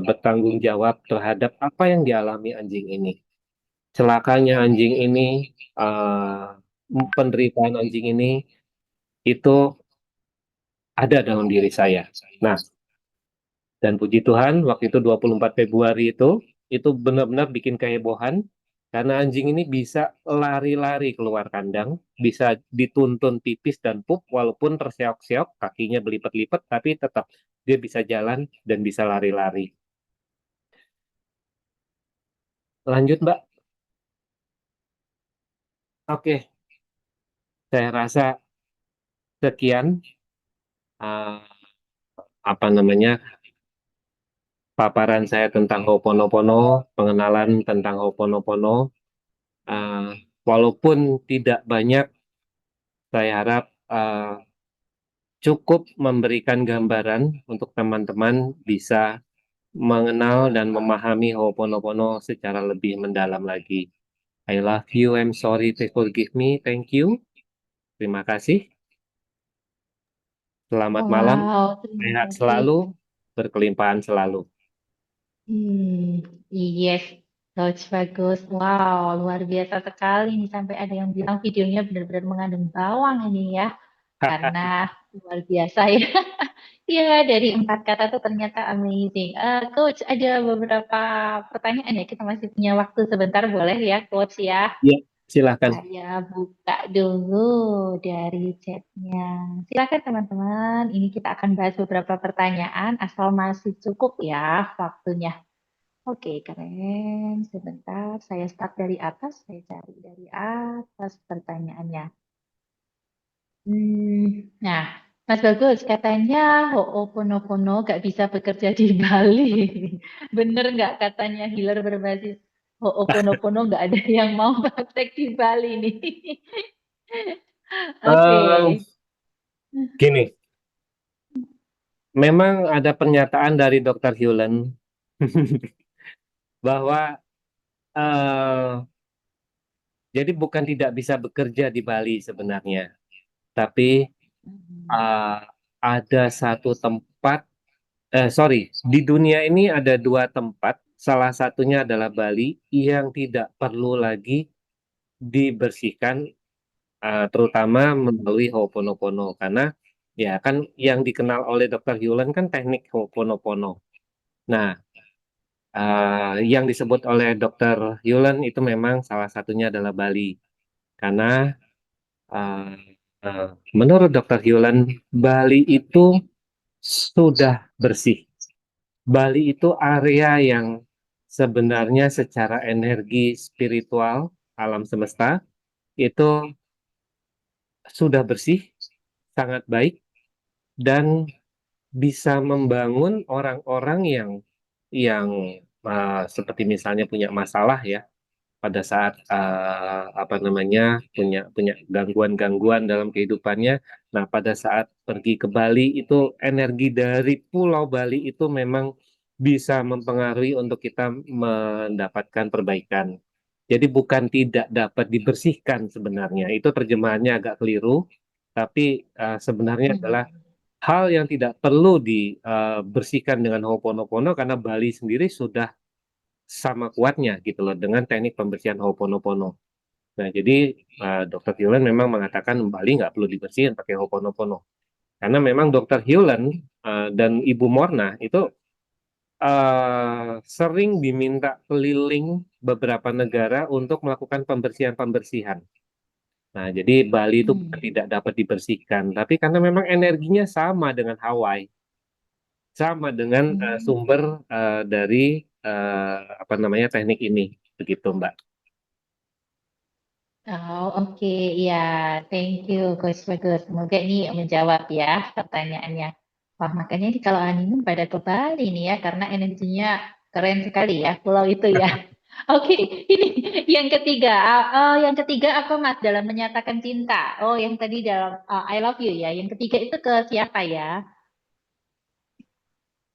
bertanggung jawab terhadap apa yang dialami anjing ini. Celakanya anjing ini, penderitaan anjing ini, itu ada dalam diri saya. Nah, dan puji Tuhan, waktu itu 24 Februari itu benar-benar bikin kehebohan, karena anjing ini bisa lari-lari keluar kandang, bisa dituntun pipis dan pup, walaupun terseok-seok, kakinya belipet-lipet, tapi tetap dia bisa jalan dan bisa lari-lari. Lanjut, Mbak. Oke, saya rasa sekian paparan saya tentang Ho'oponopono, pengenalan tentang Ho'oponopono. walaupun tidak banyak, saya harap cukup memberikan gambaran untuk teman-teman bisa mengenal dan memahami Ho'oponopono secara lebih mendalam lagi. I love you, I'm sorry, please forgive me, thank you. Terima kasih. Selamat malam, Wow, terima sehat kasih. selalu, berkelimpahan selalu. Yes, Coach bagus. Wow, luar biasa sekali nih sampai ada yang bilang videonya benar-benar mengandung bawang ini ya. Karena luar biasa ya. Iya, dari 4 kata tuh ternyata amazing. Coach, ada beberapa pertanyaan ya. Kita masih punya waktu sebentar, boleh ya, Coach ya? Ya, silahkan. Saya buka dulu dari chatnya. Silakan teman-teman. Ini kita akan bahas beberapa pertanyaan asal masih cukup ya waktunya. Oke, keren. Sebentar, saya start dari atas. Saya cari dari atas pertanyaannya. Nah, Mas Bagus, katanya Ho'oponopono gak bisa bekerja di Bali. Bener nggak katanya healer berbasis Ho'oponopono nggak ada yang mau praktek di Bali nih? Oke. Eh, Gini, memang ada pernyataan dari Dr. Hewlett bahwa eh, jadi bukan tidak bisa bekerja di Bali sebenarnya, tapi eh, ada satu tempat, di dunia ini ada dua tempat, salah satunya adalah Bali yang tidak perlu lagi dibersihkan, terutama melalui Ho'oponopono, karena ya kan yang dikenal oleh Dr. Hewlett kan teknik Ho'oponopono. Nah, yang disebut oleh Dr. Hewlett itu memang salah satunya adalah Bali, karena uh, menurut Dr. Hewlett, Bali itu sudah bersih. Bali itu area yang sebenarnya secara energi spiritual alam semesta itu sudah bersih, sangat baik, dan bisa membangun orang-orang yang seperti misalnya punya masalah ya pada saat apa namanya punya gangguan-gangguan dalam kehidupannya. Nah, pada saat pergi ke Bali itu energi dari Pulau Bali itu memang bisa mempengaruhi untuk kita mendapatkan perbaikan. Jadi bukan tidak dapat dibersihkan sebenarnya. Itu terjemahannya agak keliru, tapi sebenarnya adalah hal yang tidak perlu dibersihkan dengan Ho'oponopono karena Bali sendiri sudah sama kuatnya gitu loh dengan teknik pembersihan Ho'oponopono. Nah, jadi Dr. Hewlett memang mengatakan Bali nggak perlu dibersihin pakai Ho'oponopono. Karena memang Dr. Hewlett dan Ibu Morna itu sering diminta keliling beberapa negara untuk melakukan pembersihan-pembersihan. Nah, jadi Bali itu bukan tidak dapat dibersihkan, tapi karena memang energinya sama dengan Hawaii, sama dengan sumber dari apa namanya teknik ini, begitu Mbak. Oh, oke. Ya, thank you, Coach Bagus. Semoga ini menjawab ya pertanyaannya. Wah, makanya ini kalau honeymoon pada ke Bali nih ya, karena energinya keren sekali ya, pulau itu ya. Oke, ini yang ketiga. Yang ketiga apa Mas dalam menyatakan cinta? Oh, yang tadi dalam I love you ya. Yang ketiga itu ke siapa ya?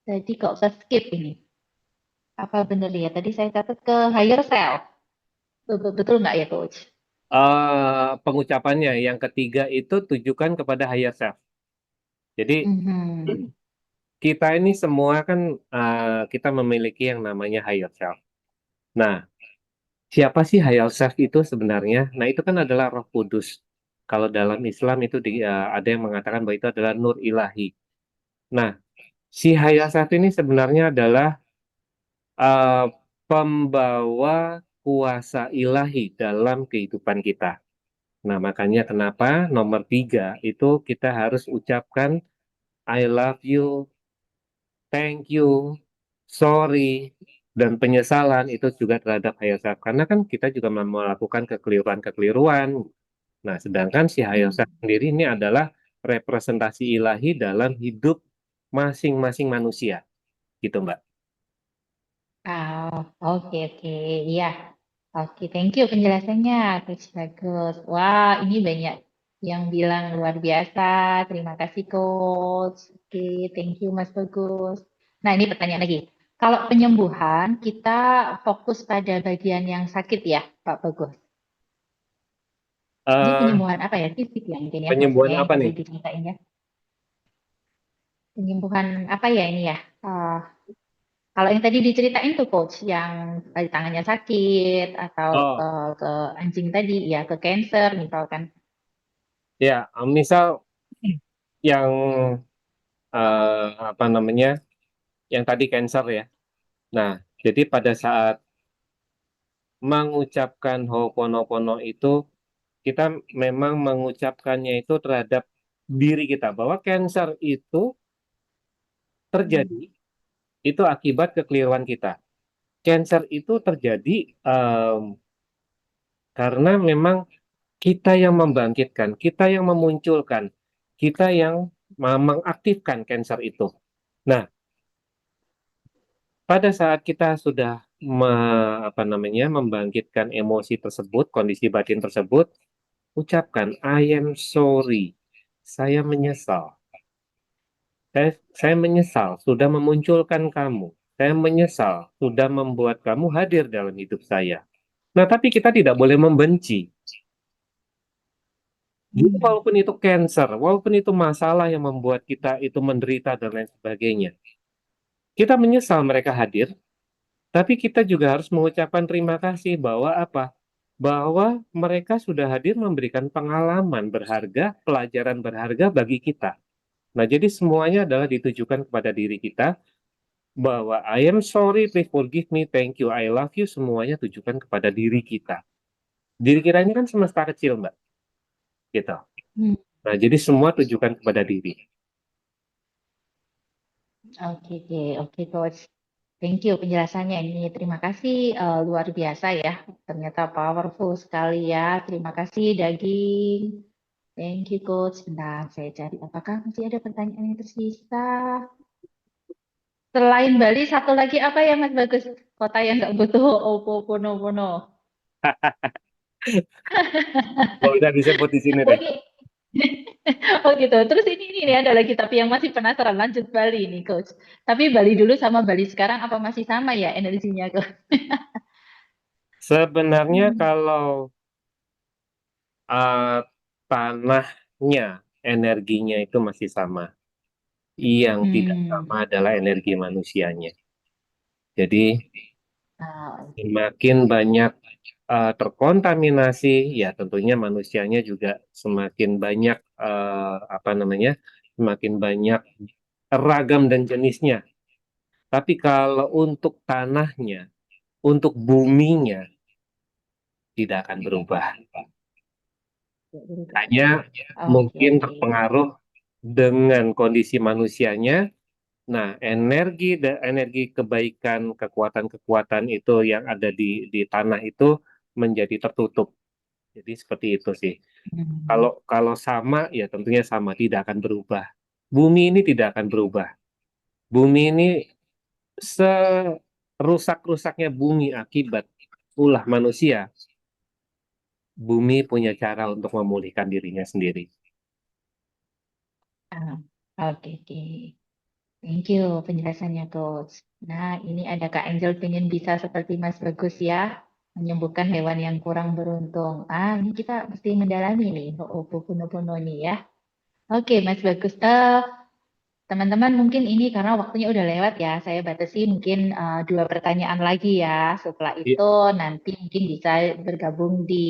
Jadi kok ke skip ini? Apa benar ya? Tadi saya catat ke higher self. Betul nggak ya, Coach? Pengucapannya yang ketiga itu tujukan kepada higher self. Jadi Mhm. kita ini semua kan kita memiliki yang namanya higher self. Nah, siapa sih higher self itu sebenarnya? Nah, itu kan adalah Roh Kudus. Kalau dalam Islam itu ada yang mengatakan bahwa itu adalah nur ilahi. Nah, si higher self ini sebenarnya adalah uh, pembawa kuasa ilahi dalam kehidupan kita. Nah, makanya kenapa nomor 3 itu kita harus ucapkan I love you, thank you, sorry, dan penyesalan itu juga terhadap higher self. Karena kan kita juga melakukan kekeliruan-kekeliruan. Nah, sedangkan si higher self sendiri ini adalah representasi ilahi dalam hidup masing-masing manusia. Gitu, Mbak. Oh, oke oke. Iya. Oke, thank you penjelasannya, Coach Bagus. Wah, ini banyak yang bilang luar biasa. Terima kasih, Coach. Oke, thank you, Mas Bagus. Nah, ini pertanyaan lagi. Kalau penyembuhan, kita fokus pada bagian yang sakit ya, Pak Bagus. Ini Eh, penyembuhan apa ya? Fisik ya mungkin ya, penyembuhan maksudnya yang apa tadi nih? diceritain ya. Penyembuhan apa ya ini ya? Kalau yang tadi diceritain tuh coach, yang tangannya sakit atau Oh, ke anjing tadi, ya ke cancer misalkan. ya, misal yang apa namanya, yang tadi cancer ya. Nah, jadi pada saat mengucapkan Ho'oponopono itu, kita memang mengucapkannya itu terhadap diri kita, bahwa cancer itu terjadi, itu akibat kekeliruan kita. Cancer itu terjadi karena memang kita yang membangkitkan, kita yang memunculkan, kita yang mengaktifkan cancer itu. Nah, pada saat kita sudah membangkitkan emosi tersebut, kondisi batin tersebut, ucapkan I am sorry. Saya menyesal. Saya menyesal sudah memunculkan kamu. Saya menyesal sudah membuat kamu hadir dalam hidup saya. Nah, tapi kita tidak boleh membenci. Jadi walaupun itu cancer, walaupun itu masalah yang membuat kita itu menderita dan lain sebagainya, kita menyesal mereka hadir, tapi kita juga harus mengucapkan terima kasih bahwa apa? Bahwa mereka sudah hadir memberikan pengalaman berharga, pelajaran berharga bagi kita. Nah, jadi semuanya adalah ditujukan kepada diri kita, bahwa I am sorry, please forgive me, thank you, I love you, semuanya tujukan kepada diri kita. Diri kita ini kan semesta kecil, Mbak. Gitu. Hmm, Nah, jadi semua tujukan kepada diri. Oke, oke, oke, coach. Thank you penjelasannya ini. Terima kasih, luar biasa ya. Ternyata powerful sekali ya. Terima kasih Daging. Thank you coach. Bentar, saya cari apakah masih ada pertanyaan yang tersisa. Selain Bali, satu lagi apa ya Mas Bagus? Kota yang nggak butuh Opoponopono. Oh, udah disebut di sini deh. Oke. Oh gitu. Terus ini nih ada lagi tapi yang masih penasaran lanjut Bali nih coach. Tapi Bali dulu sama Bali sekarang apa masih sama ya energinya coach? Sebenarnya kalau uh, tanahnya, energinya itu masih sama. Yang tidak Hmm. sama adalah energi manusianya. Jadi Ah, semakin banyak terkontaminasi, ya tentunya manusianya juga semakin banyak semakin banyak ragam dan jenisnya. Tapi kalau untuk tanahnya, untuk buminya tidak akan berubah. ya, berubah. Hanya Oke, mungkin oke. terpengaruh dengan kondisi manusianya. Nah, energi kebaikan, kekuatan-kekuatan itu yang ada di tanah itu menjadi tertutup. Jadi seperti itu sih. Hmm. Kalau kalau sama, ya tentunya sama, tidak akan berubah. Bumi ini tidak akan berubah. Bumi ini serusak-rusaknya bumi akibat ulah manusia, bumi punya cara untuk memulihkan dirinya sendiri. Ah, oke, oke. Thank you penjelasannya coach. Nah, ini ada Kak Angel pengen bisa seperti Mas Bagus ya, menyembuhkan hewan yang kurang beruntung. Ah, ini kita mesti mendalami nih, Ho'oponopono nih ya. Oke, Mas Bagus. Teman-teman mungkin ini karena waktunya udah lewat ya, saya batasi mungkin dua pertanyaan lagi ya. Setelah I- itu nanti mungkin bisa bergabung di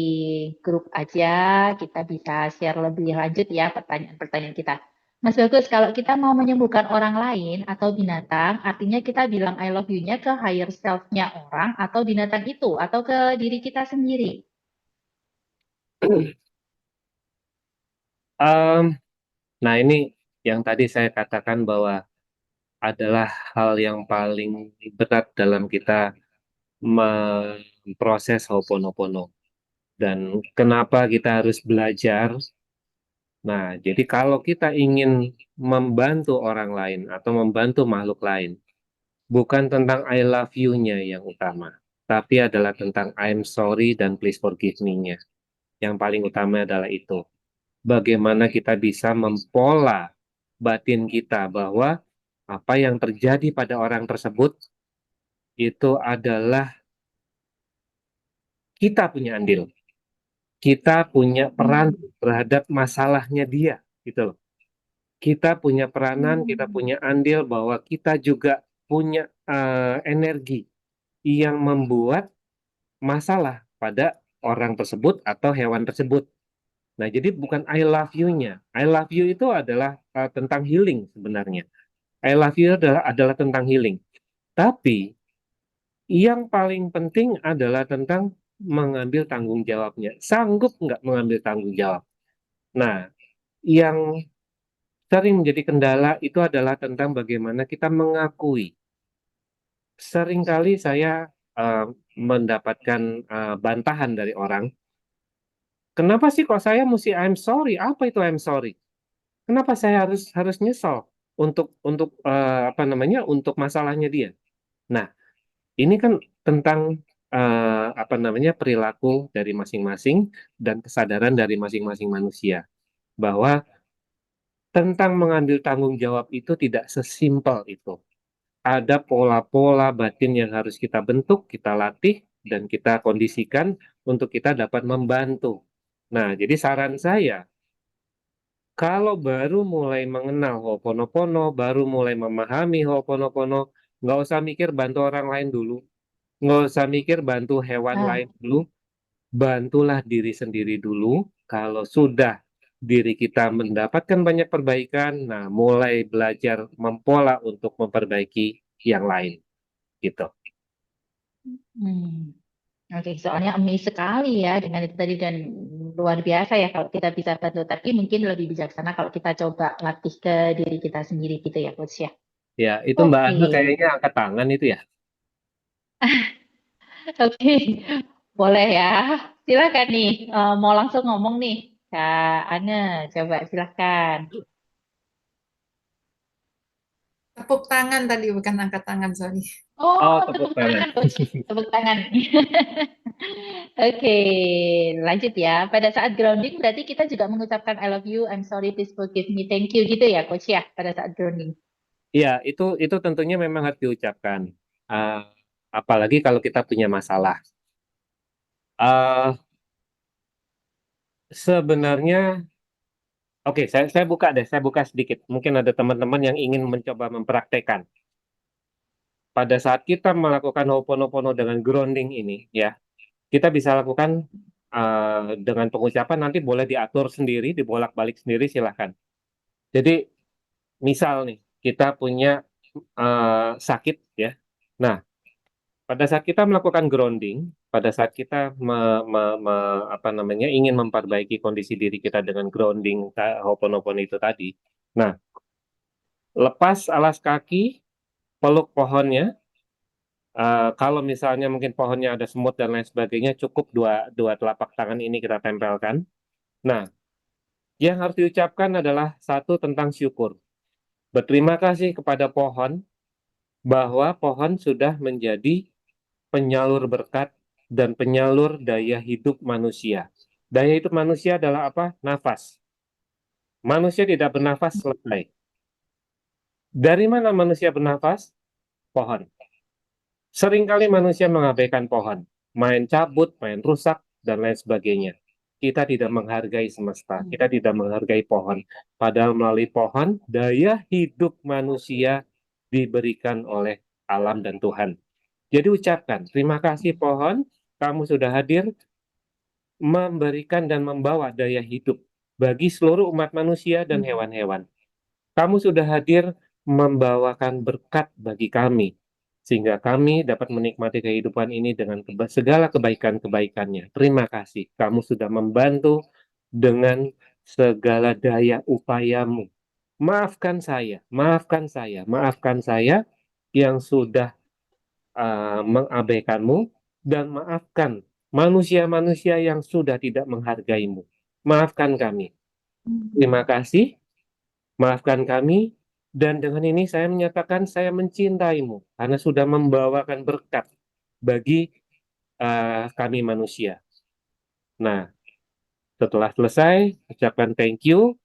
grup aja, kita bisa share lebih lanjut ya pertanyaan-pertanyaan kita. Mas Bagus, kalau kita mau menyembuhkan orang lain atau binatang, artinya kita bilang I love you-nya ke higher self-nya orang atau binatang itu, atau ke diri kita sendiri. Em, nah, ini yang tadi saya katakan bahwa adalah hal yang paling berat dalam kita memproses Ho'oponopono. Dan kenapa kita harus belajar? Nah, jadi kalau kita ingin membantu orang lain atau membantu makhluk lain, bukan tentang I love you-nya yang utama. tapi adalah tentang I'm sorry dan please forgive me-nya. Yang paling utama adalah itu. Bagaimana kita bisa mempola batin kita bahwa apa yang terjadi pada orang tersebut itu adalah kita punya andil. Kita punya peran terhadap masalahnya dia, gitu loh. Kita punya peranan, kita punya andil bahwa kita juga punya energi yang membuat masalah pada orang tersebut atau hewan tersebut. Nah, jadi bukan I love you-nya. I love you itu adalah tentang healing sebenarnya. I love you adalah tentang healing. Tapi yang paling penting adalah tentang mengambil tanggung jawabnya. Sanggup nggak mengambil tanggung jawab? Nah, yang sering menjadi kendala itu adalah tentang bagaimana kita mengakui. Seringkali saya mendapatkan bantahan dari orang, kenapa sih kok saya mesti I'm sorry? Apa itu I'm sorry? Kenapa saya harus nyesal untuk apa namanya untuk masalahnya dia? Nah, ini kan tentang apa namanya perilaku dari masing-masing dan kesadaran dari masing-masing manusia bahwa tentang mengambil tanggung jawab itu tidak sesimpel itu. Ada pola-pola batin yang harus kita bentuk, kita latih, dan kita kondisikan untuk kita dapat membantu. Nah, jadi saran saya, kalau baru mulai mengenal Ho'oponopono, baru mulai memahami Ho'oponopono, nggak usah mikir bantu orang lain dulu, nggak usah mikir bantu hewan Ah. lain dulu, bantulah diri sendiri dulu. Kalau sudah diri kita mendapatkan banyak perbaikan, nah mulai belajar mempola untuk memperbaiki yang lain, gitu. Oke, soalnya amazed sekali ya dengan itu tadi dan luar biasa ya kalau kita bisa bantu. Tapi mungkin lebih bijaksana kalau kita coba latih ke diri kita sendiri gitu ya, Coach ya. Ya, itu Mbak Oke, Ana kayaknya angkat tangan itu ya. oke, boleh ya. Silakan nih, mau langsung ngomong nih, Kak Ana, coba silakan. Tepuk tangan tadi, bukan angkat tangan, sorry. Oh, Oh, tepuk tepuk tangan. tangan, Coach. Tepuk tangan. Oke, lanjut ya. Pada saat grounding berarti kita juga mengucapkan I love you, I'm sorry, please forgive me, thank you gitu ya, Coach ya, pada saat grounding. Iya, itu tentunya memang harus diucapkan. Eh, apalagi kalau kita punya masalah. Eh, sebenarnya, oke, saya buka deh, saya buka sedikit. Mungkin ada teman-teman yang ingin mencoba mempraktekkan. Pada saat kita melakukan Ho'oponopono dengan grounding ini, ya, kita bisa lakukan dengan pengucapan nanti boleh diatur sendiri, dibolak-balik sendiri, silahkan. Jadi, misal nih, kita punya sakit, ya. Nah, pada saat kita melakukan grounding, pada saat kita apa namanya ingin memperbaiki kondisi diri kita dengan grounding Ho'oponopono itu tadi. Nah, lepas alas kaki, peluk pohonnya. Kalau misalnya mungkin pohonnya ada semut dan lain sebagainya, cukup dua telapak tangan ini kita tempelkan. Nah, yang harus diucapkan adalah satu tentang syukur. Berterima kasih kepada pohon bahwa pohon sudah menjadi penyalur berkat dan penyalur daya hidup manusia. Daya hidup manusia adalah apa? Nafas. Manusia tidak bernafas selesai. Dari mana manusia bernafas? Pohon. Seringkali manusia mengabaikan pohon, main cabut, main rusak, dan lain sebagainya. Kita tidak menghargai semesta, kita tidak menghargai pohon. Padahal melalui pohon, daya hidup manusia diberikan oleh alam dan Tuhan. Jadi ucapkan, terima kasih pohon, kamu sudah hadir, memberikan dan membawa daya hidup bagi seluruh umat manusia dan hewan-hewan. Kamu sudah hadir membawakan berkat bagi kami, sehingga kami dapat menikmati kehidupan ini dengan segala kebaikan-kebaikannya. Terima kasih, kamu sudah membantu dengan segala daya upayamu. Maafkan saya, maafkan saya, maafkan saya yang sudah mengabaikanmu, dan maafkan manusia-manusia yang sudah tidak menghargaimu. Maafkan kami. Terima kasih, maafkan kami, dan dengan ini saya menyatakan saya mencintaimu karena sudah membawakan berkat bagi kami manusia. Nah, setelah selesai, ucapkan thank you,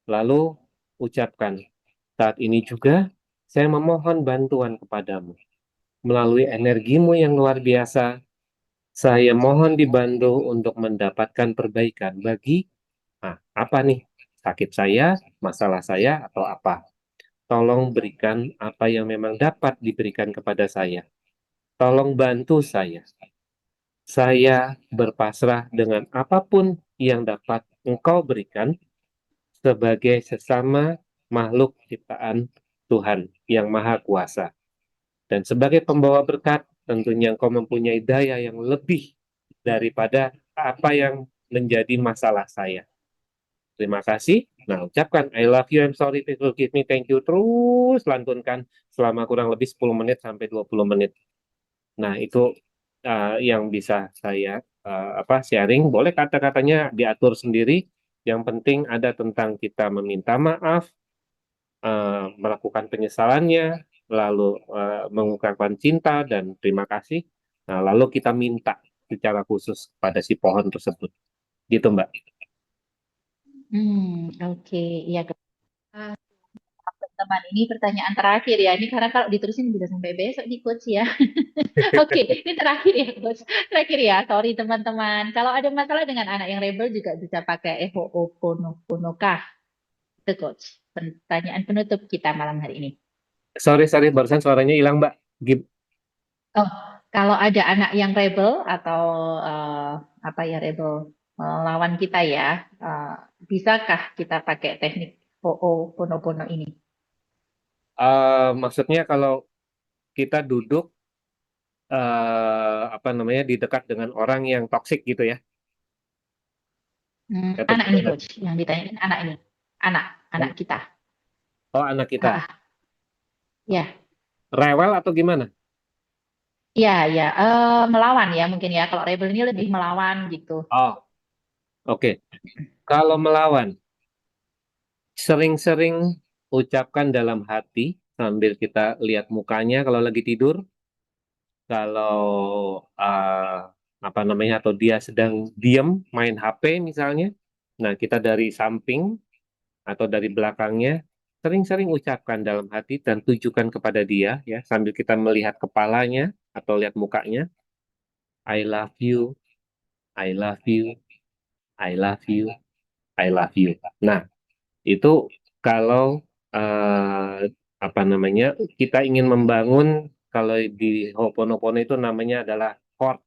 lalu ucapkan, saat ini juga saya memohon bantuan kepadamu. Melalui energimu yang luar biasa, saya mohon dibantu untuk mendapatkan perbaikan bagi apa nih? Sakit saya, masalah saya, atau apa? Tolong berikan apa yang memang dapat diberikan kepada saya. Tolong bantu saya. Saya berpasrah dengan apapun yang dapat Engkau berikan sebagai sesama makhluk ciptaan Tuhan yang Maha Kuasa. Dan sebagai pembawa berkat, tentunya Engkau mempunyai daya yang lebih daripada apa yang menjadi masalah saya. Terima kasih. Nah, ucapkan I love you, I'm sorry, please forgive me, thank you. Terus lantunkan selama kurang lebih 10 menit sampai 20 menit. Nah, itu yang bisa saya sharing. Boleh kata-katanya diatur sendiri. Yang penting ada tentang kita meminta maaf, melakukan penyesalannya, lalu mengungkapkan cinta dan terima kasih. Nah, lalu kita minta secara khusus pada si pohon tersebut. Gitu, Mbak. Oke, iya. Teman, ini pertanyaan terakhir ya. Ini karena kalau diterusin bisa sampai besok nih Coach ya. Oke, ini terakhir ya Coach. Terakhir ya, sorry teman-teman. Kalau ada masalah dengan anak yang rebel juga bisa pakai Ho'oponopono kah? Itu Coach. Pertanyaan penutup kita malam hari ini. Sorry, barusan suaranya hilang, Mbak. Oh, kalau ada anak yang rebel atau rebel melawan kita ya, bisakah kita pakai teknik Ho'oponopono ini? Maksudnya kalau kita duduk di dekat dengan orang yang toksik gitu ya? Atau Anak ini gimana? Coach, yang ditanyain anak ini. Anak kita. Oh, anak kita. Ya. Rewel atau gimana? Ya, melawan ya mungkin ya. Kalau rebel ini lebih melawan gitu. Oh, oke. Kalau melawan, sering-sering ucapkan dalam hati sambil kita lihat mukanya kalau lagi tidur. Kalau atau dia sedang diam main HP misalnya. Nah, kita dari samping atau dari belakangnya sering-sering ucapkan dalam hati dan tujukan kepada dia ya sambil kita melihat kepalanya atau lihat mukanya, I love you, I love you, I love you, I love you. Nah, itu kalau kita ingin membangun, kalau di Ho'oponopono itu namanya adalah chord.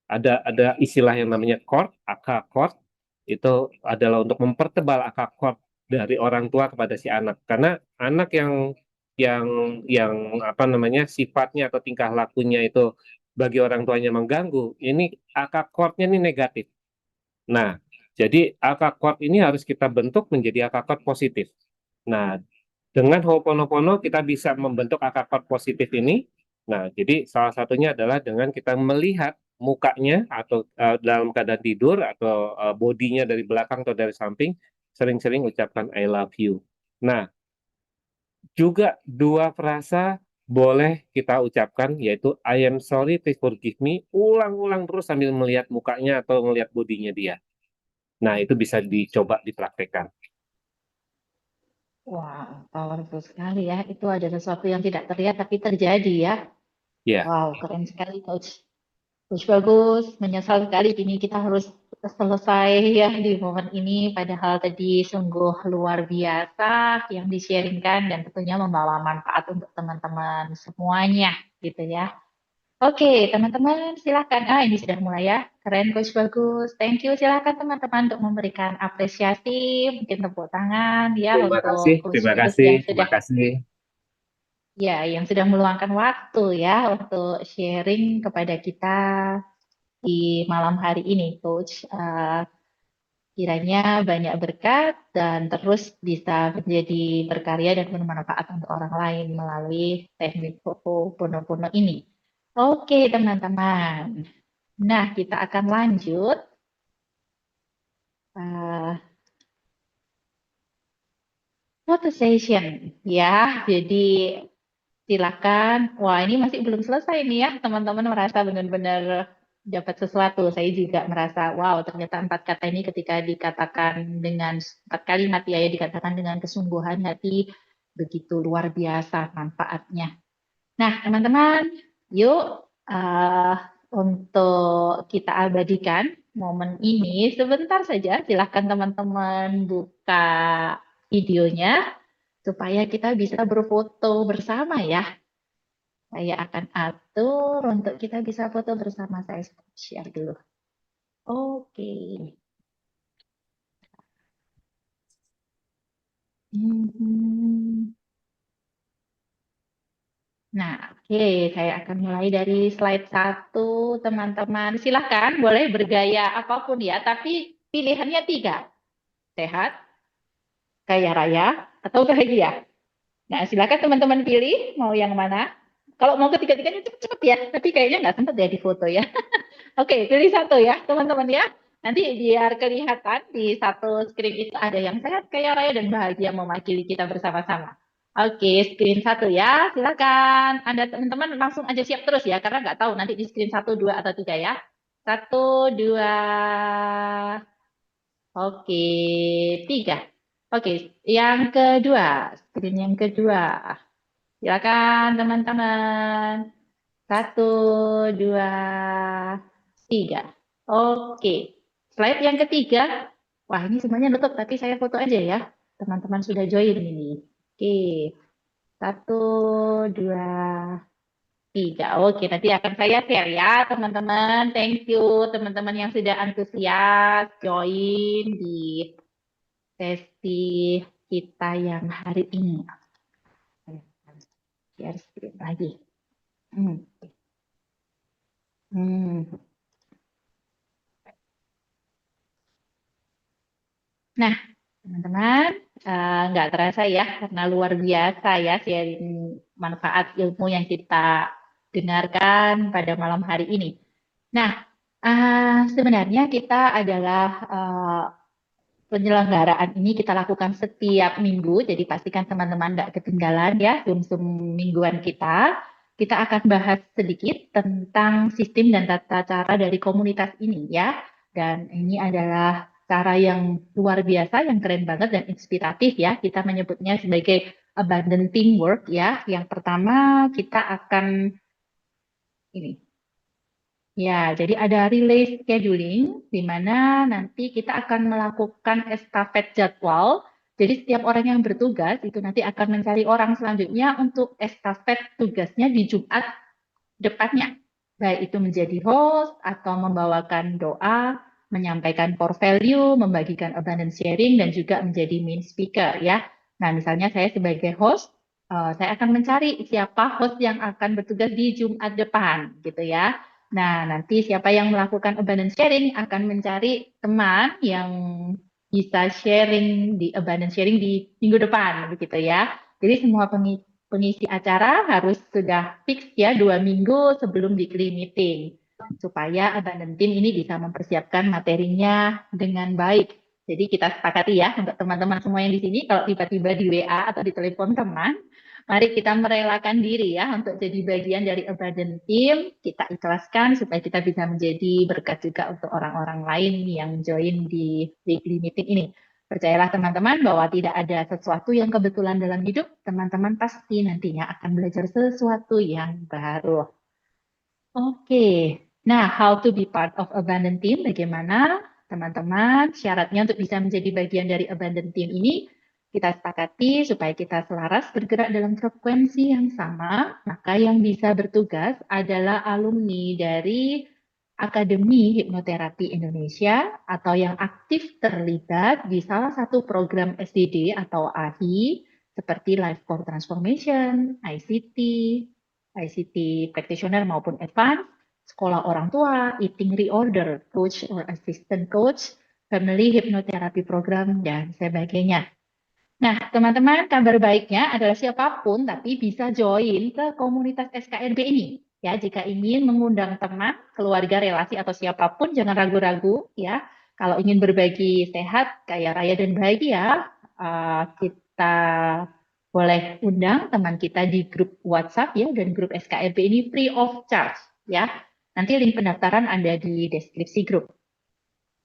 Ada istilah yang namanya chord, aka chord. Itu adalah untuk mempertebal aka chord dari orang tua kepada si anak. Karena anak yang sifatnya atau tingkah lakunya itu bagi orang tuanya mengganggu, ini aka chordnya ini negatif. Nah, jadi aka chord ini harus kita bentuk menjadi aka chord positif. Nah, dengan Ho'oponopono kita bisa membentuk aka chord positif ini. Nah, jadi salah satunya adalah dengan kita melihat mukanya atau dalam keadaan tidur atau bodinya dari belakang atau dari samping, sering-sering ucapkan I love you. Nah, juga dua frasa boleh kita ucapkan, yaitu I am sorry, please forgive me, ulang-ulang terus sambil melihat mukanya atau melihat bodinya dia. Nah, itu bisa dicoba dipraktekkan. Wah, powerful sekali ya. Itu ada sesuatu yang tidak terlihat tapi terjadi ya. Ya. Wow, keren sekali Coach. Coach bagus, menyesal sekali ini kita harus selesai ya di momen ini. Padahal tadi sungguh luar biasa yang di-sharingkan dan tentunya membawa manfaat untuk teman-teman semuanya gitu ya. Oke, teman-teman silakan. Ini sudah mulai ya. Keren Coach bagus. Thank you. Silakan teman-teman untuk memberikan apresiasi, mungkin tepuk tangan ya untuk Coach bagus yang sudah yang sudah meluangkan waktu ya untuk sharing kepada kita di malam hari ini, Coach. Kiranya banyak berkat dan terus bisa menjadi berkarya dan bermanfaat untuk orang lain melalui teknik Ho'oponopono ini. Oke, teman-teman. Nah, kita akan lanjut. Photo session ya. Jadi Silakan. Wah, ini masih belum selesai nih ya. Teman-teman merasa benar-benar dapat sesuatu. Saya juga merasa, wow, ternyata 4 kata ini ketika dikatakan dengan 4 kalimat ya, dikatakan dengan kesungguhan hati, begitu luar biasa manfaatnya. Nah, teman-teman, yuk untuk kita abadikan momen ini sebentar saja. Silahkan teman-teman buka videonya supaya kita bisa berfoto bersama ya. Saya akan atur untuk kita bisa foto bersama. Saya share dulu. Oke. Mhm. Nah, oke, saya akan mulai dari slide 1, teman-teman. Silahkan, boleh bergaya apapun ya, tapi pilihannya 3. Sehat, kaya raya, atau bahagia. Nah, silahkan teman-teman pilih mau yang mana. Kalau mau ketiga-tiganya cepet-cepet ya, tapi kayaknya nggak sempat ya di foto ya. Oke, pilih satu ya, teman-teman ya. Nanti biar kelihatan di satu screen itu ada yang sehat, kaya raya, dan bahagia mewakili kita bersama-sama. Oke, screen 1 ya, silakan. Anda teman-teman langsung aja siap terus ya, karena nggak tahu nanti di screen 1, 2, atau 3 ya. 1, 2, oke, 3. Oke, yang kedua, screen yang kedua. Silakan teman-teman. 1, 2, 3. Oke. Slide yang ketiga. Wah, ini semuanya nutup, tapi saya foto aja ya. Teman-teman sudah join ini. Oke. 1, 2, 3. Oke, nanti akan saya share ya, teman-teman. Thank you, teman-teman yang sudah antusias join di sesi kita yang hari ini. Saya akan share screen lagi. Hmm. Nah, teman-teman, nggak terasa ya, karena luar biasa ya sharing manfaat ilmu yang kita dengarkan pada malam hari ini. Nah, sebenarnya kita adalah penyelenggaraan ini kita lakukan setiap minggu, jadi pastikan teman-teman nggak ketinggalan ya Zoom mingguan kita. Kita akan bahas sedikit tentang sistem dan tata cara dari komunitas ini ya. Dan ini adalah cara yang luar biasa, yang keren banget dan inspiratif ya. Kita menyebutnya sebagai abundant teamwork ya. Yang pertama kita akan ini. Ya, jadi ada relay scheduling, di mana nanti kita akan melakukan estafet jadwal. Jadi setiap orang yang bertugas itu nanti akan mencari orang selanjutnya untuk estafet tugasnya di Jumat depannya. Baik itu menjadi host atau membawakan doa, menyampaikan core value, membagikan abundance sharing, dan juga menjadi main speaker ya. Nah, misalnya saya sebagai host, saya akan mencari siapa host yang akan bertugas di Jumat depan gitu ya. Nah, nanti siapa yang melakukan abundance sharing akan mencari teman yang bisa sharing di abundance sharing di minggu depan begitu ya. Jadi semua pengisi acara harus sudah fix ya 2 minggu sebelum weekly meeting supaya abundant team ini bisa mempersiapkan materinya dengan baik. Jadi kita sepakati ya untuk teman-teman semua yang di sini kalau tiba-tiba di WA atau di telepon teman, mari kita merelakan diri ya untuk jadi bagian dari abundant team. Kita ikhlaskan supaya kita bisa menjadi berkat juga untuk orang-orang lain yang join di weekly meeting ini. Percayalah teman-teman bahwa tidak ada sesuatu yang kebetulan dalam hidup, teman-teman pasti nantinya akan belajar sesuatu yang baru. Oke, nah how to be part of abundant team, bagaimana teman-teman syaratnya untuk bisa menjadi bagian dari abundant team ini, kita sepakati supaya kita selaras bergerak dalam frekuensi yang sama, maka yang bisa bertugas adalah alumni dari Akademi Hipnoterapi Indonesia atau yang aktif terlibat di salah satu program SDD atau AHI seperti Life Core Transformation, ICT practitioner maupun advance, sekolah orang tua, eating reorder, coach or assistant coach, family hypnotherapy program, dan sebagainya. Nah, teman-teman, kabar baiknya adalah siapapun tapi bisa join ke komunitas SKNB ini. Ya, jika ingin mengundang teman, keluarga, relasi, atau siapapun, jangan ragu-ragu ya. Kalau ingin berbagi sehat, kaya raya, dan bahagia, kita boleh undang teman kita di grup WhatsApp ya, dan grup SKRB ini free of charge ya. Nanti link pendaftaran ada di deskripsi grup.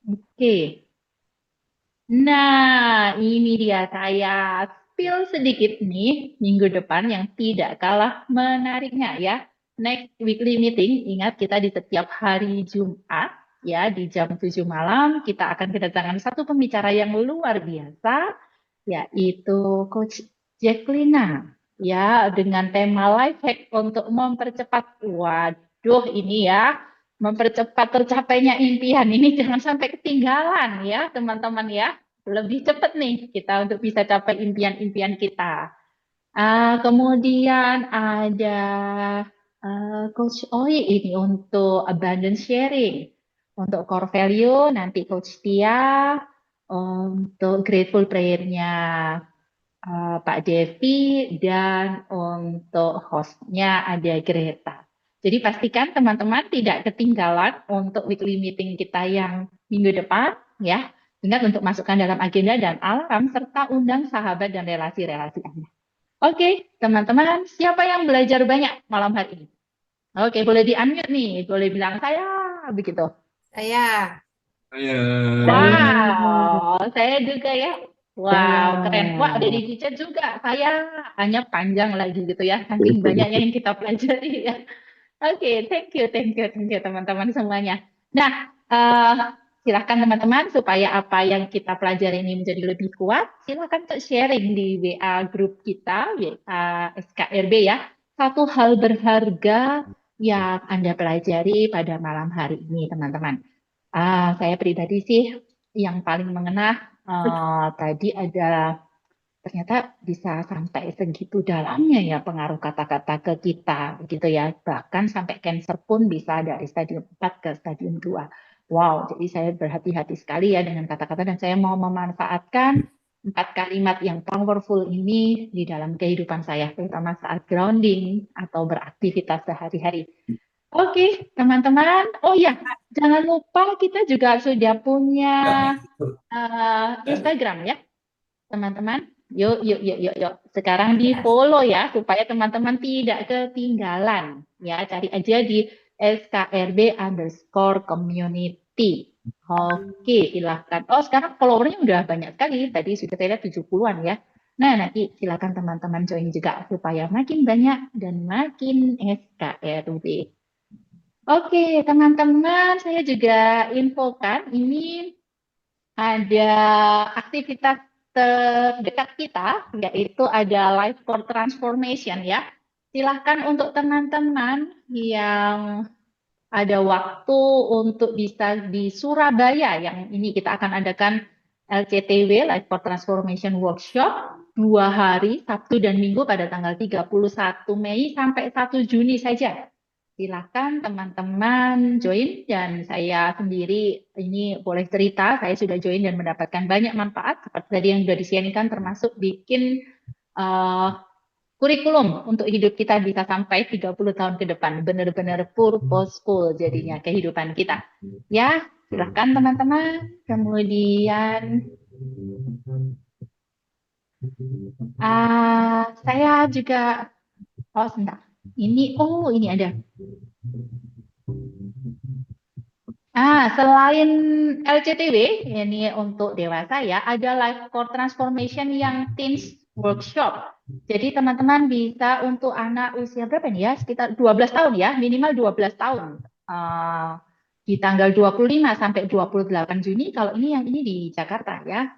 Oke. Nah, ini dia saya spill sedikit nih minggu depan yang tidak kalah menariknya ya. Next weekly meeting, ingat kita di setiap hari Jumat ya di jam 7 malam kita akan kedatangan satu pembicara yang luar biasa yaitu Coach Jacqueline ya dengan tema life hack untuk mempercepat. Waduh, ini ya mempercepat tercapainya impian ini jangan sampai ketinggalan ya teman-teman ya. Lebih cepat nih kita untuk bisa capai impian-impian kita. Kemudian ada Coach Oi ini untuk abundance sharing. Untuk core value nanti Coach Tia, untuk grateful prayer-nya Pak Devi, dan untuk hostnya ada Greta. Jadi pastikan teman-teman tidak ketinggalan untuk weekly meeting kita yang minggu depan ya. Ingat untuk masukkan dalam agenda dan alarm serta undang sahabat dan relasi-relasi Anda. Oke, teman-teman, siapa yang belajar banyak malam hari ini? Oke, boleh di-unmute nih, boleh bilang saya begitu. Saya. Wow, saya juga ya. Wow, keren. Wah, ada di chat juga. Saya hanya panjang lagi gitu ya. Saking banyaknya yang kita pelajari ya. Oke, thank you teman-teman semuanya. Nah, silakan teman-teman supaya apa yang kita pelajari ini menjadi lebih kuat, silakan untuk sharing di WA grup kita, WA SKRB ya. Satu hal berharga yang Anda pelajari pada malam hari ini, teman-teman. Saya pribadi sih yang paling mengena tadi ada ternyata bisa sampai segitu dalamnya ya pengaruh kata-kata ke kita gitu ya. Bahkan sampai cancer pun bisa dari stadium 4 ke stadium 2. Wow, jadi saya berhati-hati sekali ya dengan kata-kata dan saya mau memanfaatkan 4 kalimat yang powerful ini di dalam kehidupan saya, terutama saat grounding atau beraktivitas sehari-hari. Oke, teman-teman. Oh ya, jangan lupa kita juga sudah punya Instagram ya, teman-teman. Yuk. Sekarang di follow ya, supaya teman-teman tidak ketinggalan. Ya, cari aja di SKRB_community. Oke, silahkan. Oh, sekarang followernya udah banyak sekali. Tadi sudah saya lihat 70-an ya. Nah, nanti silakan teman-teman join juga supaya makin banyak dan makin SKRB. Oke, teman-teman, saya juga infokan ini ada aktivitas terdekat kita, yaitu ada Life for Transformation ya. Silahkan untuk teman-teman yang ada waktu untuk bisa di Surabaya, yang ini kita akan adakan LCTW, Life for Transformation Workshop, 2 hari, Sabtu dan Minggu pada tanggal 31 Mei sampai 1 Juni saja. Silakan teman-teman join dan saya sendiri ini boleh cerita, saya sudah join dan mendapatkan banyak manfaat seperti tadi yang sudah di-sharingkan termasuk bikin kurikulum untuk hidup kita bisa sampai 30 tahun ke depan, benar-benar purposeful jadinya kehidupan kita. Ya, silakan teman-teman. Kemudian saya juga sebentar. Ini ada. Selain LCTW, ini untuk dewasa ya, ada Life for Transformation yang Teens Workshop. Jadi teman-teman bisa untuk anak usia berapa nih ya? Sekitar 12 tahun ya, minimal 12 tahun. Di tanggal 25 sampai 28 Juni, kalau ini yang ini di Jakarta ya.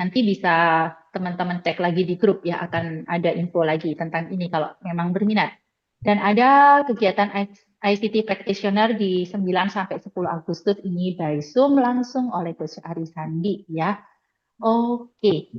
Nanti bisa teman-teman cek lagi di grup ya, akan ada info lagi tentang ini kalau memang berminat. Dan ada kegiatan ICT Practitioner di 9 sampai 10 Agustus ini by Zoom langsung oleh Coach Arisandi ya. Oke.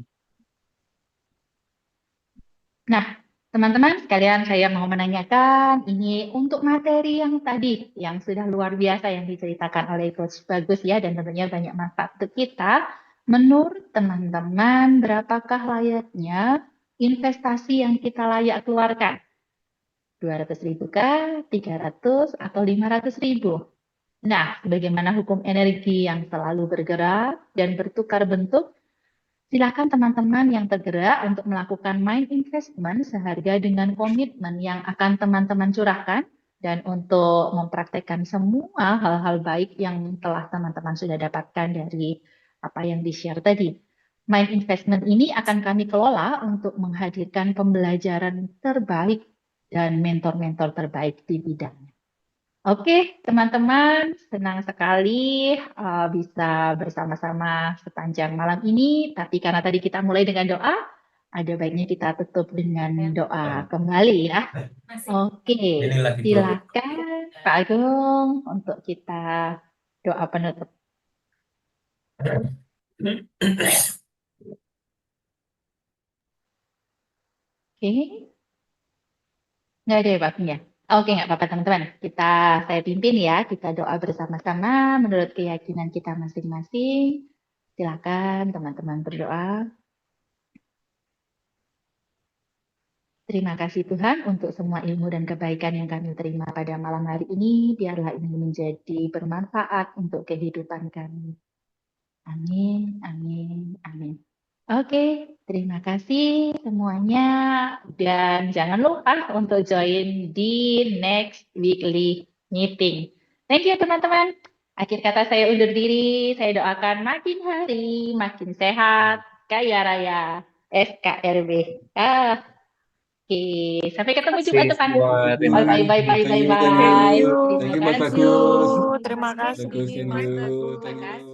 Nah, teman-teman sekalian saya mau menanyakan ini untuk materi yang tadi yang sudah luar biasa yang diceritakan oleh Coach Bagus ya dan tentunya banyak manfaat untuk kita. Menurut teman-teman berapakah layaknya investasi yang kita layak keluarkan? 200.000 kah, 300 atau 500.000? Nah, bagaimana hukum energi yang selalu bergerak dan bertukar bentuk? Silakan teman-teman yang tergerak untuk melakukan mind investment seharga dengan komitmen yang akan teman-teman curahkan dan untuk mempraktekkan semua hal-hal baik yang telah teman-teman sudah dapatkan dari apa yang di-share tadi. Mind investment ini akan kami kelola untuk menghadirkan pembelajaran terbaik dan mentor-mentor terbaik di bidangnya. Oke, teman-teman, senang sekali bisa bersama-sama sepanjang malam ini. Tapi karena tadi kita mulai dengan doa, ada baiknya kita tutup dengan doa kembali ya. Oke, silakan Pak Agung untuk kita doa penutup. Oke, nggak ada ya Pak Agung ya? Oke, nggak apa-apa teman-teman. Saya pimpin ya, kita doa bersama-sama menurut keyakinan kita masing-masing. Silakan teman-teman berdoa. Terima kasih Tuhan untuk semua ilmu dan kebaikan yang kami terima pada malam hari ini. Biarlah ini menjadi bermanfaat untuk kehidupan kami. Amin, amin, amin. Oke, terima kasih semuanya. Dan jangan lupa untuk join di next weekly meeting. Thank you teman-teman. Akhir kata saya undur diri. Saya doakan makin hari, makin sehat, kaya raya, SKRB. Oke, sampai ketemu Jumat depan. Terima Bye bye bye bye bye bye. Thank you, Terima Mas kasih. Bagus. Terima kasih, Bagus, Mas thank you. Bagus. Thank you.